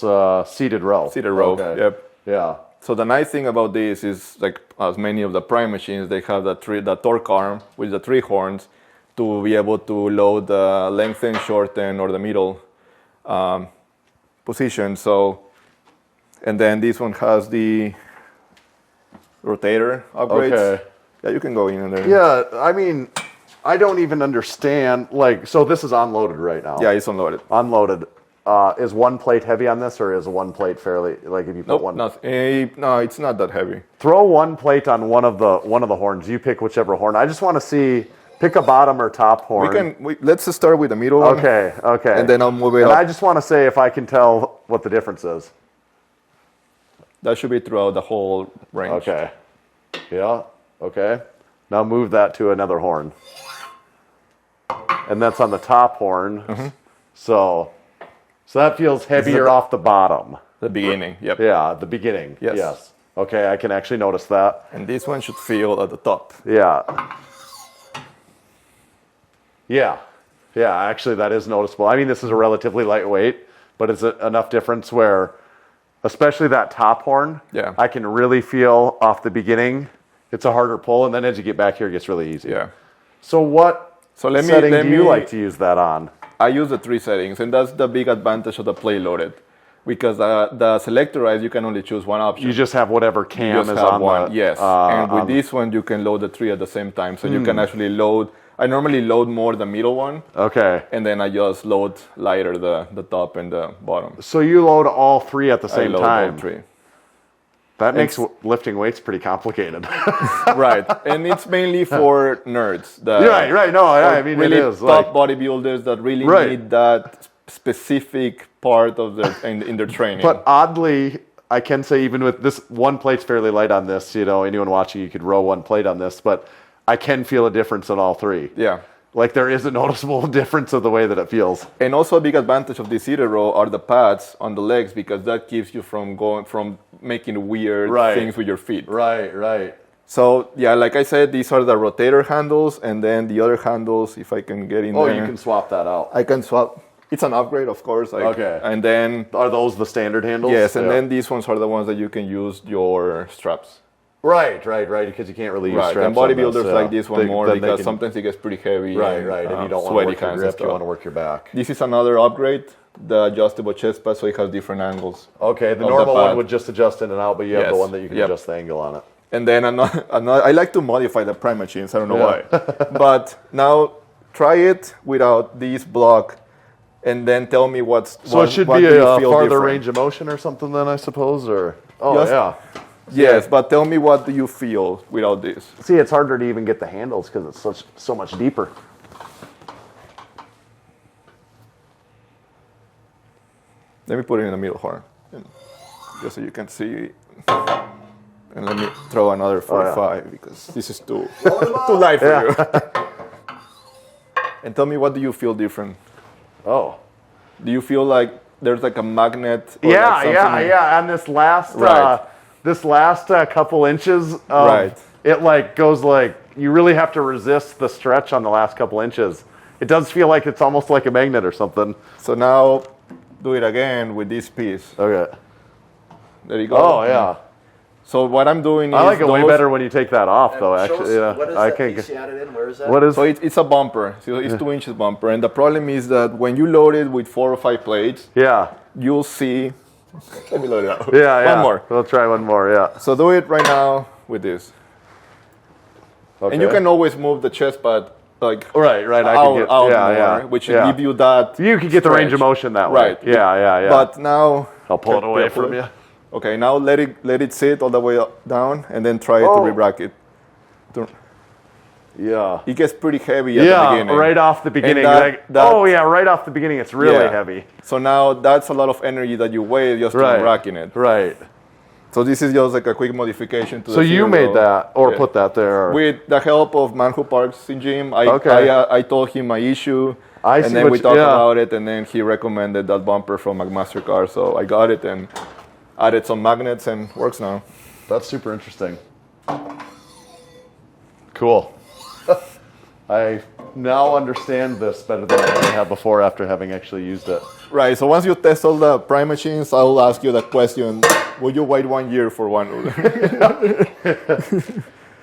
[SPEAKER 1] Seated row.
[SPEAKER 2] Seated row,
[SPEAKER 1] Okay.
[SPEAKER 2] yep.
[SPEAKER 1] Yeah.
[SPEAKER 2] So the nice thing about this is, like as many of the prime machines, they have the torque arm with the 3 horns to be able to load the lengthen, shorten, or the middle position. So, and then this one has the rotator upgrades.
[SPEAKER 1] Okay.
[SPEAKER 2] Yeah, you can go in there.
[SPEAKER 1] Yeah. I mean, I don't even understand. Like, so this is unloaded right now.
[SPEAKER 2] Yeah, it's unloaded.
[SPEAKER 1] Unloaded. Is one plate heavy on this, or is one plate fairly like if you put
[SPEAKER 2] Nope,
[SPEAKER 1] one?
[SPEAKER 2] no, it's not that heavy.
[SPEAKER 1] Throw one plate on one of the horns. You pick whichever horn. I just want to see. Pick a bottom or top horn.
[SPEAKER 2] Let's just start with the middle one.
[SPEAKER 1] Okay.
[SPEAKER 2] And then I'll move it
[SPEAKER 1] And
[SPEAKER 2] up.
[SPEAKER 1] I just want to say if I can tell what the difference is.
[SPEAKER 2] That should be throughout the whole range.
[SPEAKER 1] Okay. Yeah. Okay. Now move that to another horn. And that's on the top horn.
[SPEAKER 2] Mm-hmm.
[SPEAKER 1] So that feels heavier off the bottom.
[SPEAKER 2] The beginning, yep.
[SPEAKER 1] Yeah, the beginning.
[SPEAKER 2] Yes.
[SPEAKER 1] Okay, I can actually notice that.
[SPEAKER 2] And this one should feel at the top.
[SPEAKER 1] Yeah. Yeah. Yeah, actually that is noticeable. I mean, this is a relatively lightweight, but is it enough difference where, especially that top horn,
[SPEAKER 2] Yeah.
[SPEAKER 1] I can really feel off the beginning, it's a harder pull, and then as you get back here, it gets really easy.
[SPEAKER 2] Yeah.
[SPEAKER 1] So what setting do you like to use that on?
[SPEAKER 2] I use the 3 settings, and that's the big advantage of the play loaded. Because the selectorized, you can only choose one option.
[SPEAKER 1] You just have whatever cam is
[SPEAKER 2] have
[SPEAKER 1] on
[SPEAKER 2] one,
[SPEAKER 1] the...
[SPEAKER 2] yes. And with this one, you can load the 3 at the same time. So you can actually load... I normally load more the middle one.
[SPEAKER 1] Okay.
[SPEAKER 2] And then I just load lighter the top and the bottom.
[SPEAKER 1] So you load all 3 at the same
[SPEAKER 2] I load
[SPEAKER 1] time.
[SPEAKER 2] all 3.
[SPEAKER 1] That makes lifting weights pretty complicated.
[SPEAKER 2] Right. And it's mainly for nerds.
[SPEAKER 1] Right. No, I mean,
[SPEAKER 2] really
[SPEAKER 1] it is.
[SPEAKER 2] top bodybuilders that really need that specific part of in their training.
[SPEAKER 1] But oddly, I can say even with this, one plate's fairly light on this. Anyone watching, you could row one plate on this. But I can feel a difference in all 3.
[SPEAKER 2] Yeah.
[SPEAKER 1] Like there is a noticeable difference of the way that it feels.
[SPEAKER 2] And also a big advantage of this seated row are the pads on the legs, because that keeps you from making weird things with your feet.
[SPEAKER 1] Right.
[SPEAKER 2] So yeah, like I said, these are the rotator handles, and then the other handles, if I can get in there.
[SPEAKER 1] Oh, you can swap that out.
[SPEAKER 2] I can swap. It's an upgrade, of course.
[SPEAKER 1] Okay.
[SPEAKER 2] And then...
[SPEAKER 1] Are those the standard handles?
[SPEAKER 2] Yes, and then these ones are the ones that you can use your straps.
[SPEAKER 1] Right, because you can't really use straps.
[SPEAKER 2] And bodybuilders like this one more
[SPEAKER 1] then
[SPEAKER 2] because sometimes it gets pretty heavy.
[SPEAKER 1] Right, and you don't want to work your grip, you want to work your back.
[SPEAKER 2] This is another upgrade, the adjustable chest pad, so it has different angles.
[SPEAKER 1] Okay, the normal one would just adjust in and out, but you have the one that you can adjust the angle on it.
[SPEAKER 2] And then another, I like to modify the prime machines, I don't know why. But now try it without this block, and then tell me what's...
[SPEAKER 1] So it should be a farther range of motion or something then, I suppose, or...
[SPEAKER 2] Yes, but tell me, what do you feel without this?
[SPEAKER 1] See, it's harder to even get the handles because it's so much deeper.
[SPEAKER 2] Let me put it in the middle horn, just so you can see. And let me throw another 45 because this is too light for you. And tell me, what do you feel different?
[SPEAKER 1] Oh.
[SPEAKER 2] Do you feel like there's like a magnet? Or
[SPEAKER 1] On this last couple inches, it like goes like, you really have to resist the stretch on the last couple inches. It does feel like it's almost like a magnet or something.
[SPEAKER 2] So now do it again with this piece.
[SPEAKER 1] Okay.
[SPEAKER 2] There you go.
[SPEAKER 1] Oh, yeah.
[SPEAKER 2] So what I'm doing is...
[SPEAKER 1] I like it way better when you take that off, though, actually.
[SPEAKER 3] What is that piece you added in? Where is that?
[SPEAKER 1] What is...
[SPEAKER 2] So it's a bumper. So it's 2 inches bumper. And the problem is that when you load it with 4 or 5 plates, you'll see... Let me load it out. One more.
[SPEAKER 1] We'll try one more,
[SPEAKER 2] So do it right now with this. Okay. And you can always move the chest pad like
[SPEAKER 1] right.
[SPEAKER 2] out more, which will give you that.
[SPEAKER 1] You can get the range of motion that way.
[SPEAKER 2] Right.
[SPEAKER 1] Yeah.
[SPEAKER 2] But now
[SPEAKER 1] I'll pull it away from you.
[SPEAKER 2] Okay, now let it sit all the way down, and then try to re-rack it.
[SPEAKER 1] Yeah.
[SPEAKER 2] It gets pretty heavy at the beginning.
[SPEAKER 1] Right off the beginning. Right off the beginning, it's really heavy.
[SPEAKER 2] So now that's a lot of energy that you waste just racking it.
[SPEAKER 1] Right.
[SPEAKER 2] So this is just like a quick modification to the
[SPEAKER 1] So you made that, or put that there?
[SPEAKER 2] With the help of man who parks in gym, I told him my issue, and then we talked about it, and then he recommended that bumper from McMaster car, so I got it and added some magnets and works now.
[SPEAKER 1] That's super interesting. Cool. I now understand this better than I ever have before after having actually used it.
[SPEAKER 2] Right, so once you test all the prime machines, I will ask you the question, would you wait 1 year for one?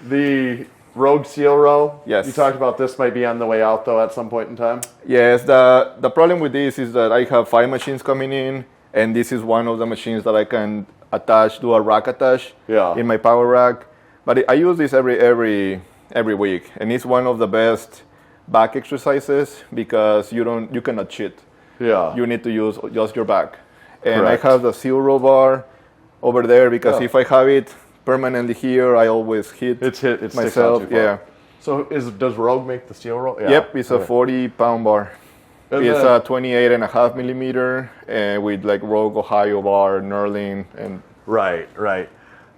[SPEAKER 1] The Rogue Seal Row,
[SPEAKER 2] yes.
[SPEAKER 1] You talked about this might be on the way out though at some point in time?
[SPEAKER 2] Yes, the problem with this is that I have 5 machines coming in, and this is one of the machines that I can do a rack attach in my power rack. But I use this every week, and it's one of the best back exercises because you cannot cheat.
[SPEAKER 1] Yeah.
[SPEAKER 2] You need to use just your back. And I have the Seal Row bar over there because if I have it permanently here, I always hit myself.
[SPEAKER 1] So does Rogue make the Seal Row? Yeah.
[SPEAKER 2] Yep, it's a 40-pound bar. It's a 28.5 millimeter with like Rogue Ohio bar, knurling, and
[SPEAKER 1] right.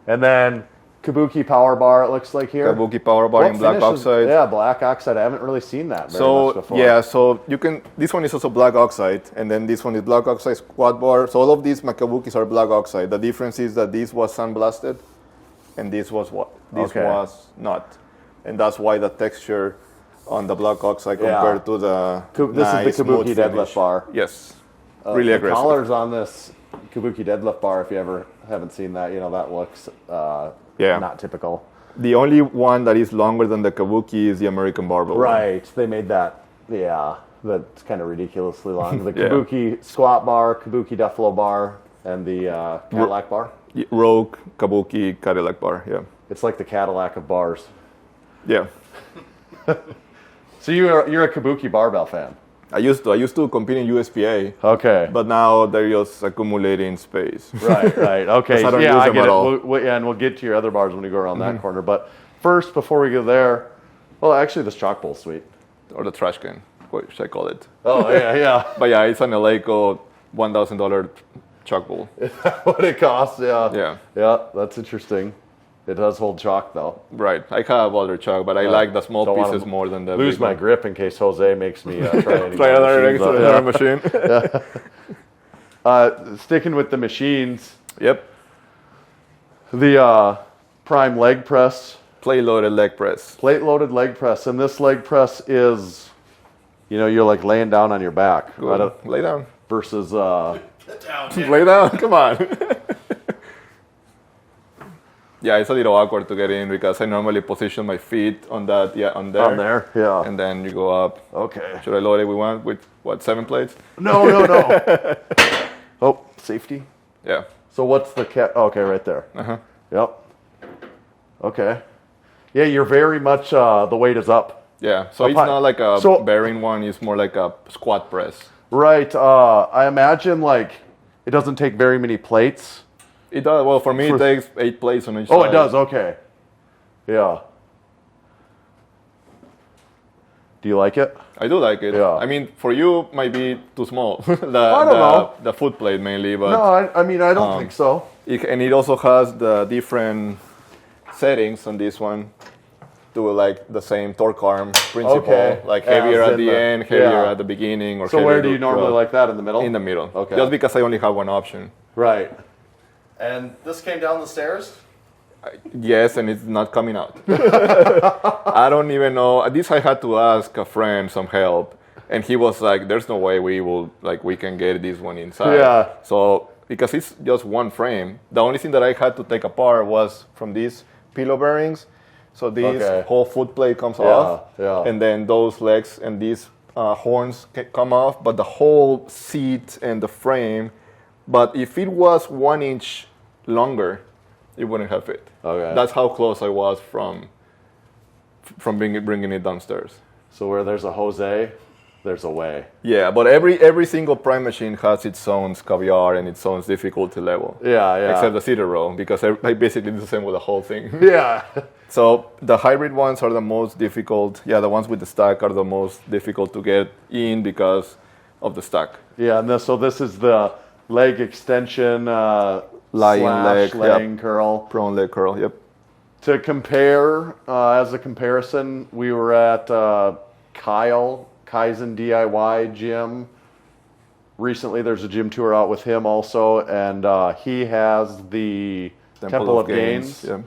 [SPEAKER 1] And then Kabuki power bar, it looks like here.
[SPEAKER 2] Kabuki power bar in black oxide.
[SPEAKER 1] Yeah, black oxide. I haven't really seen that very much before.
[SPEAKER 2] Yeah, so you can. This one is also black oxide, and then this one is black oxide squat bar. So all of these Kabukis are black oxide. The difference is that this was sandblasted, and this was was not, and that's why the texture on the black oxide compared to the
[SPEAKER 1] This is the Kabuki deadlift bar.
[SPEAKER 2] Yes. really
[SPEAKER 1] the
[SPEAKER 2] aggressive.
[SPEAKER 1] collars on this Kabuki deadlift bar, if you ever haven't seen that, that looks not typical.
[SPEAKER 2] The only one that is longer than the Kabuki is the American barbell.
[SPEAKER 1] Right. They made that, that's kind of ridiculously long. The Kabuki squat bar, Kabuki Duffalo bar, and the Cadillac bar.
[SPEAKER 2] Rogue, Kabuki, Cadillac bar, yeah.
[SPEAKER 1] It's like the Cadillac of bars.
[SPEAKER 2] Yeah.
[SPEAKER 1] So you're a Kabuki barbell fan?
[SPEAKER 2] I used to compete in USPA.
[SPEAKER 1] Okay.
[SPEAKER 2] But now they're just accumulating space.
[SPEAKER 1] Right. Okay.
[SPEAKER 2] I don't
[SPEAKER 1] I
[SPEAKER 2] use them
[SPEAKER 1] get
[SPEAKER 2] at
[SPEAKER 1] it.
[SPEAKER 2] all.
[SPEAKER 1] And we'll get to your other bars when we go around that corner. But first, before we go there, well, actually, this chalk bowl's sweet.
[SPEAKER 2] Or the trash can, what should I call it?
[SPEAKER 1] Oh, yeah.
[SPEAKER 2] But yeah, it's an Eleiko $1,000 chalk bowl.
[SPEAKER 1] What it costs,
[SPEAKER 2] Yeah.
[SPEAKER 1] Yeah, that's interesting. It does hold chalk, though.
[SPEAKER 2] Right. I have other chalk, but I like the small
[SPEAKER 1] Don't
[SPEAKER 2] pieces
[SPEAKER 1] wanna
[SPEAKER 2] more than the
[SPEAKER 1] lose
[SPEAKER 2] big
[SPEAKER 1] my
[SPEAKER 2] one.
[SPEAKER 1] grip in case Jose makes me try any
[SPEAKER 2] Try another machine.
[SPEAKER 1] Sticking with the machines,
[SPEAKER 2] Yep.
[SPEAKER 1] the prime leg press,
[SPEAKER 2] Plate-loaded leg press.
[SPEAKER 1] plate-loaded leg press, and this leg press is, you're like laying down on your back.
[SPEAKER 2] Lay down.
[SPEAKER 1] Versus,
[SPEAKER 2] Lay down. Come on. Yeah, it's a little awkward to get in because I normally position my feet on that. Yeah, on there.
[SPEAKER 1] on there, yeah.
[SPEAKER 2] And then you go up.
[SPEAKER 1] Okay.
[SPEAKER 2] Should I load it with 7 plates?
[SPEAKER 1] No. Oh, safety.
[SPEAKER 2] Yeah.
[SPEAKER 1] So what's the cat? Okay, right there.
[SPEAKER 2] Uh-huh.
[SPEAKER 1] Yep. Okay. Yeah, you're very much, the weight is up.
[SPEAKER 2] Yeah. So it's not like a bearing one. It's more like a squat press.
[SPEAKER 1] Right. I imagine it doesn't take very many plates.
[SPEAKER 2] It does. Well, for me, it takes 8 plates on each side.
[SPEAKER 1] Oh, it does. Okay. Yeah. Do you like it?
[SPEAKER 2] I do like it.
[SPEAKER 1] Yeah.
[SPEAKER 2] I mean, for you, might be too small.
[SPEAKER 1] I don't know.
[SPEAKER 2] The foot plate mainly, but
[SPEAKER 1] No, I don't think so.
[SPEAKER 2] and it also has the different settings on this one. Do like the same torque arm principle,
[SPEAKER 1] Okay.
[SPEAKER 2] like heavier
[SPEAKER 1] As
[SPEAKER 2] at
[SPEAKER 1] in
[SPEAKER 2] the end, heavier at the beginning, or
[SPEAKER 1] So
[SPEAKER 2] heavier
[SPEAKER 1] where do you normally like that? In the middle?
[SPEAKER 2] in the middle?
[SPEAKER 1] Okay.
[SPEAKER 2] Just because I only have one option.
[SPEAKER 1] Right. And this came down the stairs?
[SPEAKER 2] Yes, and it's not coming out. I don't even know. This I had to ask a friend some help, and he was like, "There's no way we can get this one inside."
[SPEAKER 1] Yeah.
[SPEAKER 2] So because it's just one frame, the only thing that I had to take apart was from these pillow bearings. So this whole foot plate comes off, and then those legs and these horns come off, but the whole seat and the frame. But if it was 1 inch longer, it wouldn't have fit.
[SPEAKER 1] Okay.
[SPEAKER 2] That's how close I was from bringing it downstairs.
[SPEAKER 1] So where there's a Jose, there's a way.
[SPEAKER 2] Yeah, but every single prime machine has its own caviar and its own difficulty level.
[SPEAKER 1] Yeah.
[SPEAKER 2] Except the cedar row, because I basically did the same with the whole thing.
[SPEAKER 1] Yeah.
[SPEAKER 2] So the hybrid ones are the most difficult. Yeah, the ones with the stack are the most difficult to get in because of the stack.
[SPEAKER 1] Yeah, and this is the leg extension, laying curl.
[SPEAKER 2] Prone leg curl, yep.
[SPEAKER 1] To compare, as a comparison, we were at Kaizen DIY gym. Recently, there's a gym tour out with him also, and he has the Temple of Gains.
[SPEAKER 2] Yeah.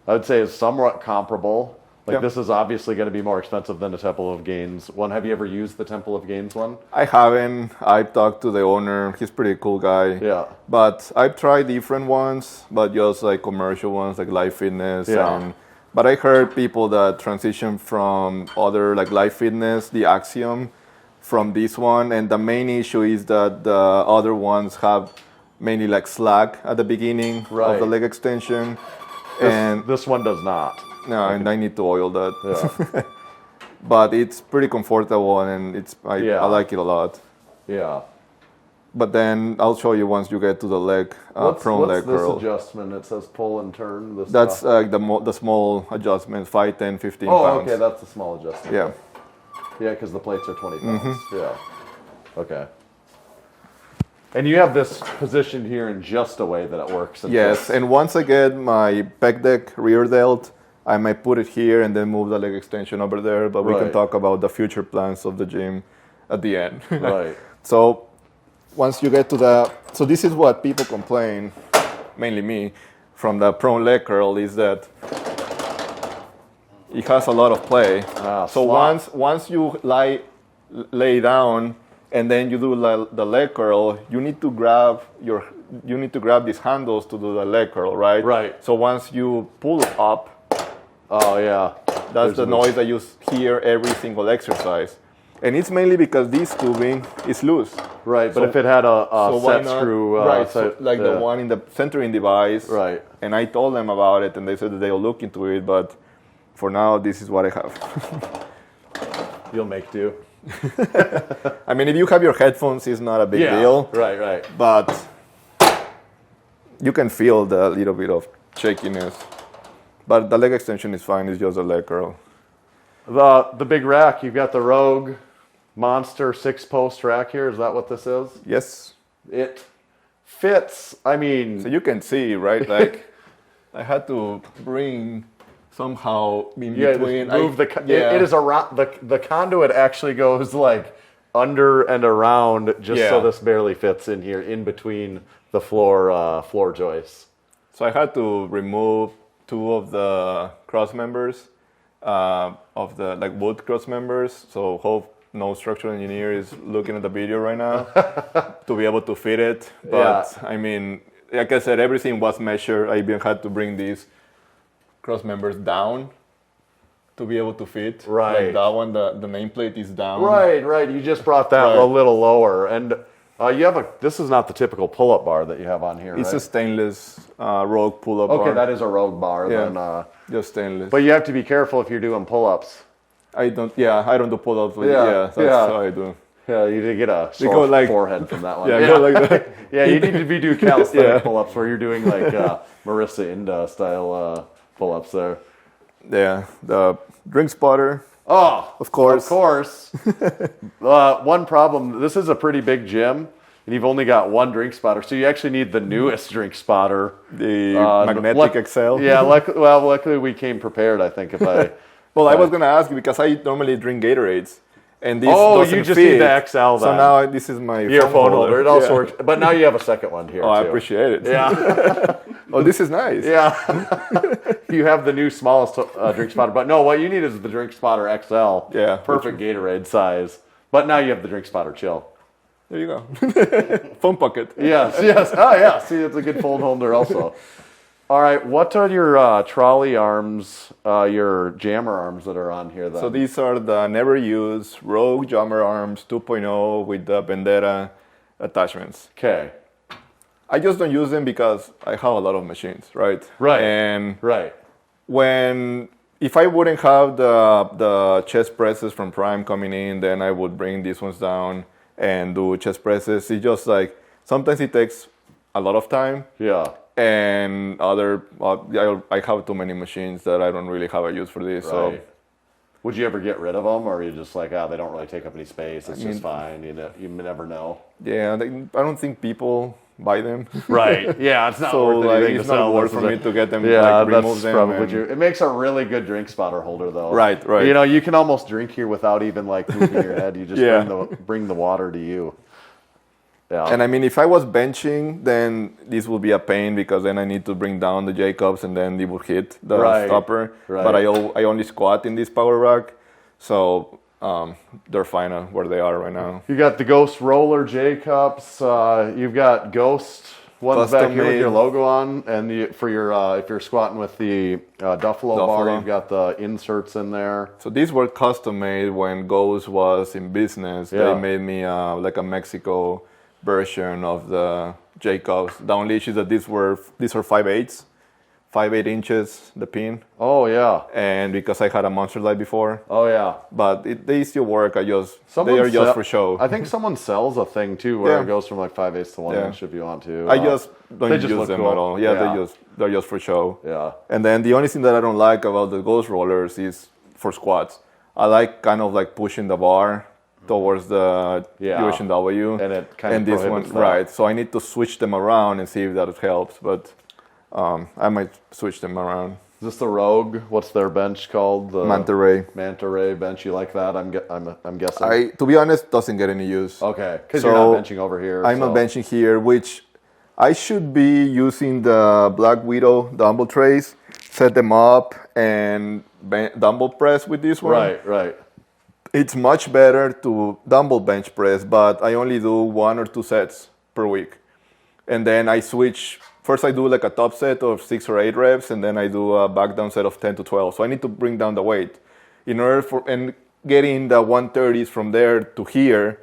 [SPEAKER 1] I would say is somewhat comparable.
[SPEAKER 2] Yeah.
[SPEAKER 1] This is obviously going to be more expensive than the Temple of Gains one. Have you ever used the Temple of Gains one?
[SPEAKER 2] I haven't. I've talked to the owner. He's a pretty cool guy.
[SPEAKER 1] Yeah.
[SPEAKER 2] But I've tried different ones, but just like commercial ones, like Life Fitness.
[SPEAKER 1] Yeah.
[SPEAKER 2] But I heard people that transition from other like Life Fitness, the Axiom, from this one, and the main issue is that the other ones have mainly like slack at the beginning of the leg extension, and
[SPEAKER 1] this one does not.
[SPEAKER 2] No, and I need to oil that.
[SPEAKER 1] Yeah.
[SPEAKER 2] But it's pretty comfortable, and I like it a lot.
[SPEAKER 1] Yeah.
[SPEAKER 2] But then I'll show you once you get to the leg prone leg curl.
[SPEAKER 1] What's this adjustment? It says pull and turn.
[SPEAKER 2] That's the small adjustment, 5, 10, 15
[SPEAKER 1] pounds.
[SPEAKER 2] pounds.
[SPEAKER 1] Okay, that's the small adjustment.
[SPEAKER 2] Yeah.
[SPEAKER 1] Yeah, because the plates are 20 pounds. Yeah. Okay. And you have this positioned here in just a way that it works.
[SPEAKER 2] Yes, and once I get my pec deck rear delt, I might put it here and then move the leg extension over there, but we can talk about the future plans of the gym at the end.
[SPEAKER 1] Right.
[SPEAKER 2] So once you get to so this is what people complain, mainly me, from the prone leg curl is that it has a lot of play. So once you lay down, and then you do the leg curl, you need to grab these handles to do the leg curl, right?
[SPEAKER 1] Right.
[SPEAKER 2] So once you pull up,
[SPEAKER 1] Oh yeah.
[SPEAKER 2] that's the noise that you hear every single exercise. And it's mainly because this tubing is loose.
[SPEAKER 1] Right, but
[SPEAKER 2] So-
[SPEAKER 1] if it had a
[SPEAKER 2] so why
[SPEAKER 1] set
[SPEAKER 2] not-
[SPEAKER 1] screw,
[SPEAKER 2] right,
[SPEAKER 1] set-
[SPEAKER 2] like the one in the centering device.
[SPEAKER 1] Right.
[SPEAKER 2] And I told them about it, and they said that they'll look into it, but for now, this is what I have.
[SPEAKER 1] You'll make do.
[SPEAKER 2] I mean, if you have your headphones, it's not a big
[SPEAKER 1] Yeah.
[SPEAKER 2] deal,
[SPEAKER 1] Right.
[SPEAKER 2] but you can feel the little bit of shakiness. But the leg extension is fine, it's just a leg curl.
[SPEAKER 1] The big rack, you've got the Rogue Monster 6-post rack here. Is that what this is?
[SPEAKER 2] Yes.
[SPEAKER 1] It fits. I mean,
[SPEAKER 2] So you can see, right? Like, I had to bring somehow in
[SPEAKER 1] yeah,
[SPEAKER 2] between.
[SPEAKER 1] move it is around the conduit actually goes like under and around just so
[SPEAKER 2] Yeah.
[SPEAKER 1] this barely fits in here in between the floor joists.
[SPEAKER 2] So I had to remove 2 of the cross members, of the like wood cross members. So hope no structural engineer is looking at the video right now to be able to fit it. But I mean, like I said, everything was measured. I even had to bring these cross members down to be able to fit.
[SPEAKER 1] Right.
[SPEAKER 2] Like that one, the nameplate is down.
[SPEAKER 1] Right. You just brought that
[SPEAKER 2] Right.
[SPEAKER 1] a little lower, and you have this is not the typical pull-up bar that you have on here.
[SPEAKER 2] It's
[SPEAKER 1] right?
[SPEAKER 2] a stainless Rogue pull-up bar.
[SPEAKER 1] Okay, that is a Rogue bar.
[SPEAKER 2] Yeah.
[SPEAKER 1] Then,
[SPEAKER 2] Just stainless.
[SPEAKER 1] but you have to be careful if you're doing pull-ups.
[SPEAKER 2] I don't do pull-ups. But
[SPEAKER 1] Yeah,
[SPEAKER 2] yeah, that's
[SPEAKER 1] yeah.
[SPEAKER 2] how I do.
[SPEAKER 1] Yeah, you did get a
[SPEAKER 2] go
[SPEAKER 1] sore
[SPEAKER 2] like-
[SPEAKER 1] forehead from that one.
[SPEAKER 2] Yeah, go like that.
[SPEAKER 1] Yeah, you need to be doing calisthenic
[SPEAKER 2] Yeah.
[SPEAKER 1] pull-ups where you're doing like Marissa Inda style pull-ups there.
[SPEAKER 2] Yeah, the drink spotter,
[SPEAKER 1] Oh,
[SPEAKER 2] of course.
[SPEAKER 1] of course. One problem, this is a pretty big gym, and you've only got one drink spotter, so you actually need the newest drink spotter.
[SPEAKER 2] The magnetic XL.
[SPEAKER 1] Yeah, luckily we came prepared, I think, if I...
[SPEAKER 2] Well, I was gonna ask you because I normally drink Gatorades, and this
[SPEAKER 1] Oh,
[SPEAKER 2] doesn't
[SPEAKER 1] you just
[SPEAKER 2] fit.
[SPEAKER 1] need the XL
[SPEAKER 2] So
[SPEAKER 1] then.
[SPEAKER 2] now this is my
[SPEAKER 1] Your phone holder. It also
[SPEAKER 2] Yeah.
[SPEAKER 1] works. But now you have a second one here,
[SPEAKER 2] Oh, I
[SPEAKER 1] too.
[SPEAKER 2] appreciate it.
[SPEAKER 1] Yeah.
[SPEAKER 2] Oh, this is nice.
[SPEAKER 1] Yeah. You have the new smallest drink spotter. But no, what you need is the drink spotter XL.
[SPEAKER 2] Yeah.
[SPEAKER 1] Perfect Gatorade size. But now you have the drink spotter chill.
[SPEAKER 2] There you go. Phone pocket.
[SPEAKER 1] Yes. Oh, yeah. See, it's a good fold holder also. All right. What are your trolley arms, your jammer arms that are on here then?
[SPEAKER 2] So these are the never used Rogue Jammer Arms 2.0 with the Vendetta attachments.
[SPEAKER 1] Okay.
[SPEAKER 2] I just don't use them because I have a lot of machines, right?
[SPEAKER 1] Right.
[SPEAKER 2] And
[SPEAKER 1] Right.
[SPEAKER 2] if I wouldn't have the chest presses from Prime coming in, then I would bring these ones down and do chest presses. It's just like sometimes it takes a lot of time,
[SPEAKER 1] Yeah.
[SPEAKER 2] and I have too many machines that I don't really have a use for this. So
[SPEAKER 1] Right. Would you ever get rid of them, or are you just like, they don't really take up any space? It's just fine. You never know.
[SPEAKER 2] yeah, I don't think people buy them.
[SPEAKER 1] Right. Yeah, it's not
[SPEAKER 2] So
[SPEAKER 1] worth
[SPEAKER 2] like
[SPEAKER 1] anything
[SPEAKER 2] it's
[SPEAKER 1] to sell.
[SPEAKER 2] not worth
[SPEAKER 1] This
[SPEAKER 2] for
[SPEAKER 1] is
[SPEAKER 2] me
[SPEAKER 1] a-
[SPEAKER 2] to get them.
[SPEAKER 1] Yeah,
[SPEAKER 2] like, remove
[SPEAKER 1] that's
[SPEAKER 2] them.
[SPEAKER 1] probably
[SPEAKER 2] and-
[SPEAKER 1] true. It makes a really good drink spotter holder, though.
[SPEAKER 2] Right.
[SPEAKER 1] You know, you can almost drink here without even like moving your head. You just
[SPEAKER 2] Yeah.
[SPEAKER 1] bring the water to you. Yeah.
[SPEAKER 2] And I mean, if I was benching, then this would be a pain because then I need to bring down the Jacobs and then it would hit the
[SPEAKER 1] Right.
[SPEAKER 2] stopper.
[SPEAKER 1] Right.
[SPEAKER 2] But I only squat in this power rack, so they're fine where they are right now.
[SPEAKER 1] You got the Ghost Roller J cups. You've got Ghost ones back here with
[SPEAKER 2] Custom-made.
[SPEAKER 1] your logo on, and for your if you're squatting with the Duffalo bar,
[SPEAKER 2] Duffalo.
[SPEAKER 1] you've got the inserts in there.
[SPEAKER 2] So these were custom made when Ghost was in business.
[SPEAKER 1] Yeah.
[SPEAKER 2] They made me like a Mexico version of the Jacobs. The only issue is that these are 5/8 inches the pin,
[SPEAKER 1] Oh yeah.
[SPEAKER 2] and because I had a Monster Light before,
[SPEAKER 1] Oh yeah.
[SPEAKER 2] but they still work. They are
[SPEAKER 1] Someone
[SPEAKER 2] just for show.
[SPEAKER 1] I think someone sells a thing too where
[SPEAKER 2] Yeah.
[SPEAKER 1] it goes from like 5/8 to 1
[SPEAKER 2] Yeah.
[SPEAKER 1] inch if you want to.
[SPEAKER 2] I just don't
[SPEAKER 1] they just
[SPEAKER 2] use
[SPEAKER 1] look
[SPEAKER 2] them
[SPEAKER 1] cool.
[SPEAKER 2] at all. Yeah,
[SPEAKER 1] Yeah.
[SPEAKER 2] they're just for show.
[SPEAKER 1] Yeah.
[SPEAKER 2] And then the only thing that I don't like about the Ghost rollers is for squats. I like kind of like pushing the bar towards the
[SPEAKER 1] Yeah.
[SPEAKER 2] UHW.
[SPEAKER 1] And it kind of
[SPEAKER 2] this one,
[SPEAKER 1] prohibits that.
[SPEAKER 2] right? So I need to switch them around and see if that helps. But I might switch them around.
[SPEAKER 1] Is this the Rogue? What's their bench called? The
[SPEAKER 2] Manta Ray.
[SPEAKER 1] Manta Ray bench. You like that? I'm guessing.
[SPEAKER 2] To be honest, doesn't get any use.
[SPEAKER 1] Okay, because
[SPEAKER 2] So,
[SPEAKER 1] you're not benching over here.
[SPEAKER 2] I'm
[SPEAKER 1] so.
[SPEAKER 2] not benching here, which I should be using the Black Widow dumbbell trays, set them up, and dumbbell press with this one.
[SPEAKER 1] Right.
[SPEAKER 2] it's much better to dumbbell bench press, but I only do 1 or 2 sets per week. And then I switch. First I do like a top set of 6 or 8 reps, and then I do a back down set of 10 to 12. So I need to bring down the weight in order for, and getting the 130s from there to here,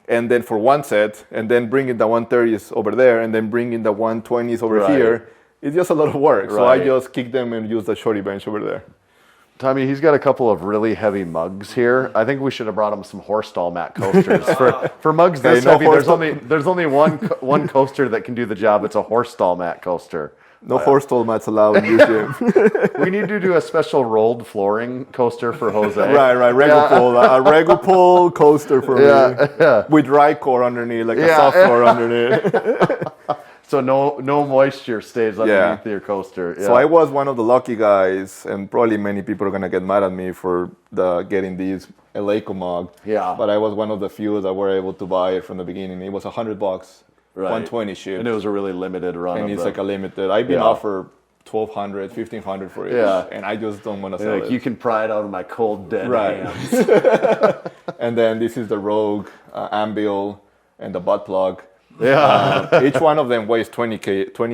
[SPEAKER 2] and then for 1 set, and then bringing the 130s over there, and then bringing the 120s over here. It's just a lot of work. So I just kick them and use the shorty bench over there.
[SPEAKER 1] Tommy, he's got a couple of really heavy mugs here. I think we should have brought him some horse stall mat coasters. For mugs this heavy, there's only one coaster that can do the job. It's a horse stall mat coaster.
[SPEAKER 2] No horse stall mats allowed in this gym.
[SPEAKER 1] We need to do a special rolled flooring coaster for Jose.
[SPEAKER 2] Right. A Regupol coaster for me. With dry core underneath, like a soft core underneath.
[SPEAKER 1] So no moisture stays underneath your coaster. Yeah.
[SPEAKER 2] So I was one of the lucky guys, and probably many people are gonna get mad at me for getting these Eleiko mug.
[SPEAKER 1] Yeah.
[SPEAKER 2] But I was one of the few that were able to buy it from the beginning. It was $100, 120 shipped,
[SPEAKER 1] and it was a really limited run.
[SPEAKER 2] And it's like a limited. I've been offered $1,200, $1,500 for it.
[SPEAKER 1] Yeah.
[SPEAKER 2] And I just don't want to sell it.
[SPEAKER 1] You can pry it out of my cold dead hands.
[SPEAKER 2] And then this is the Rogue Ambil and the butt plug.
[SPEAKER 1] Yeah.
[SPEAKER 2] Each one of them weighs 20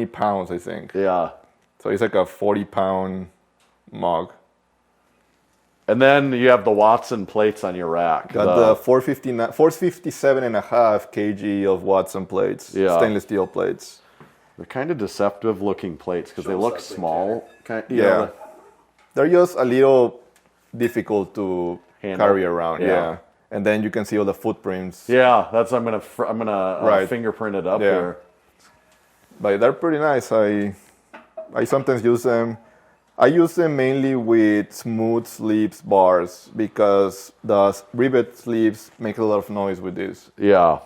[SPEAKER 2] pounds, I think.
[SPEAKER 1] Yeah.
[SPEAKER 2] So it's like a 40-pound mug.
[SPEAKER 1] And then you have the Watson plates on your rack.
[SPEAKER 2] Got the 457.5 kg of Watson plates, stainless steel plates.
[SPEAKER 1] They're kind of deceptive looking plates because they look small.
[SPEAKER 2] They're just a little difficult to carry around. Yeah. And then you can see all the footprints.
[SPEAKER 1] Yeah, that's I'm gonna fingerprint it up here.
[SPEAKER 2] But they're pretty nice. I sometimes use them. I use them mainly with smooth sleeves bars because the rivet sleeves make a lot of noise with this.
[SPEAKER 1] Yeah,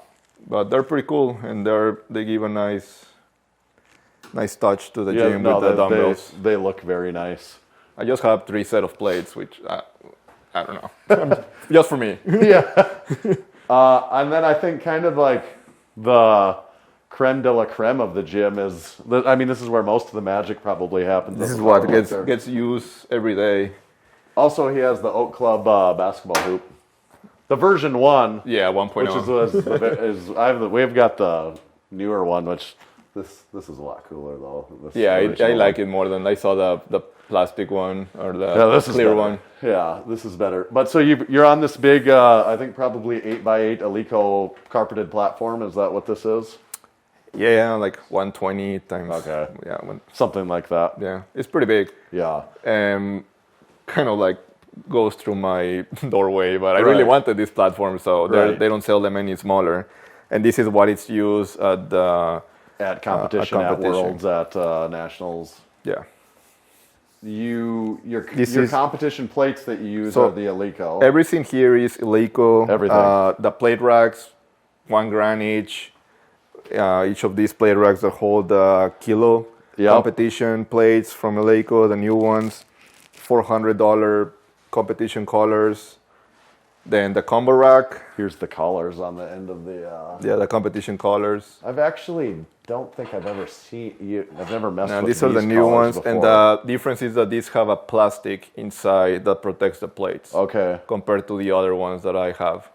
[SPEAKER 2] but they're pretty cool, and they give a nice touch to the gym with the dumbbells.
[SPEAKER 1] They look very nice.
[SPEAKER 2] I just have 3 sets of plates, which I don't know, just for me.
[SPEAKER 1] And then I think kind of like the creme de la creme of the gym is, this is where most of the magic probably happens.
[SPEAKER 2] This is what gets used every day.
[SPEAKER 1] Also, he has the Oak Club basketball hoop. The version 1.
[SPEAKER 2] Yeah, 1.0.
[SPEAKER 1] Which we've got the newer one, which this is a lot cooler though.
[SPEAKER 2] I like it more than I saw the plastic one or the clear one.
[SPEAKER 1] Yeah, this is better. But so you're on this big, I think probably 8x8 Eleiko carpeted platform. Is that what this is?
[SPEAKER 2] Yeah, like 120 times.
[SPEAKER 1] Okay.
[SPEAKER 2] Yeah,
[SPEAKER 1] something like that.
[SPEAKER 2] Yeah, it's pretty big.
[SPEAKER 1] Yeah.
[SPEAKER 2] Kind of like goes through my doorway, but I really wanted this platform, so they don't sell them any smaller. And this is what it's used at
[SPEAKER 1] competition, at Worlds, at Nationals.
[SPEAKER 2] Yeah.
[SPEAKER 1] Your competition plates that you use are the Eleiko.
[SPEAKER 2] Everything here is Eleiko.
[SPEAKER 1] Everything.
[SPEAKER 2] The plate racks, $1,000 each. Each of these plate racks that hold kilo competition plates from Eleiko, the new ones, $400 competition collars. Then the combo rack.
[SPEAKER 1] Here's the collars on the end of the...
[SPEAKER 2] the competition collars.
[SPEAKER 1] I've actually don't think I've ever seen you. I've never messed with
[SPEAKER 2] these are the new ones,
[SPEAKER 1] before.
[SPEAKER 2] and the difference is that these have a plastic inside that protects the plates.
[SPEAKER 1] Okay.
[SPEAKER 2] Compared to the other ones that I have.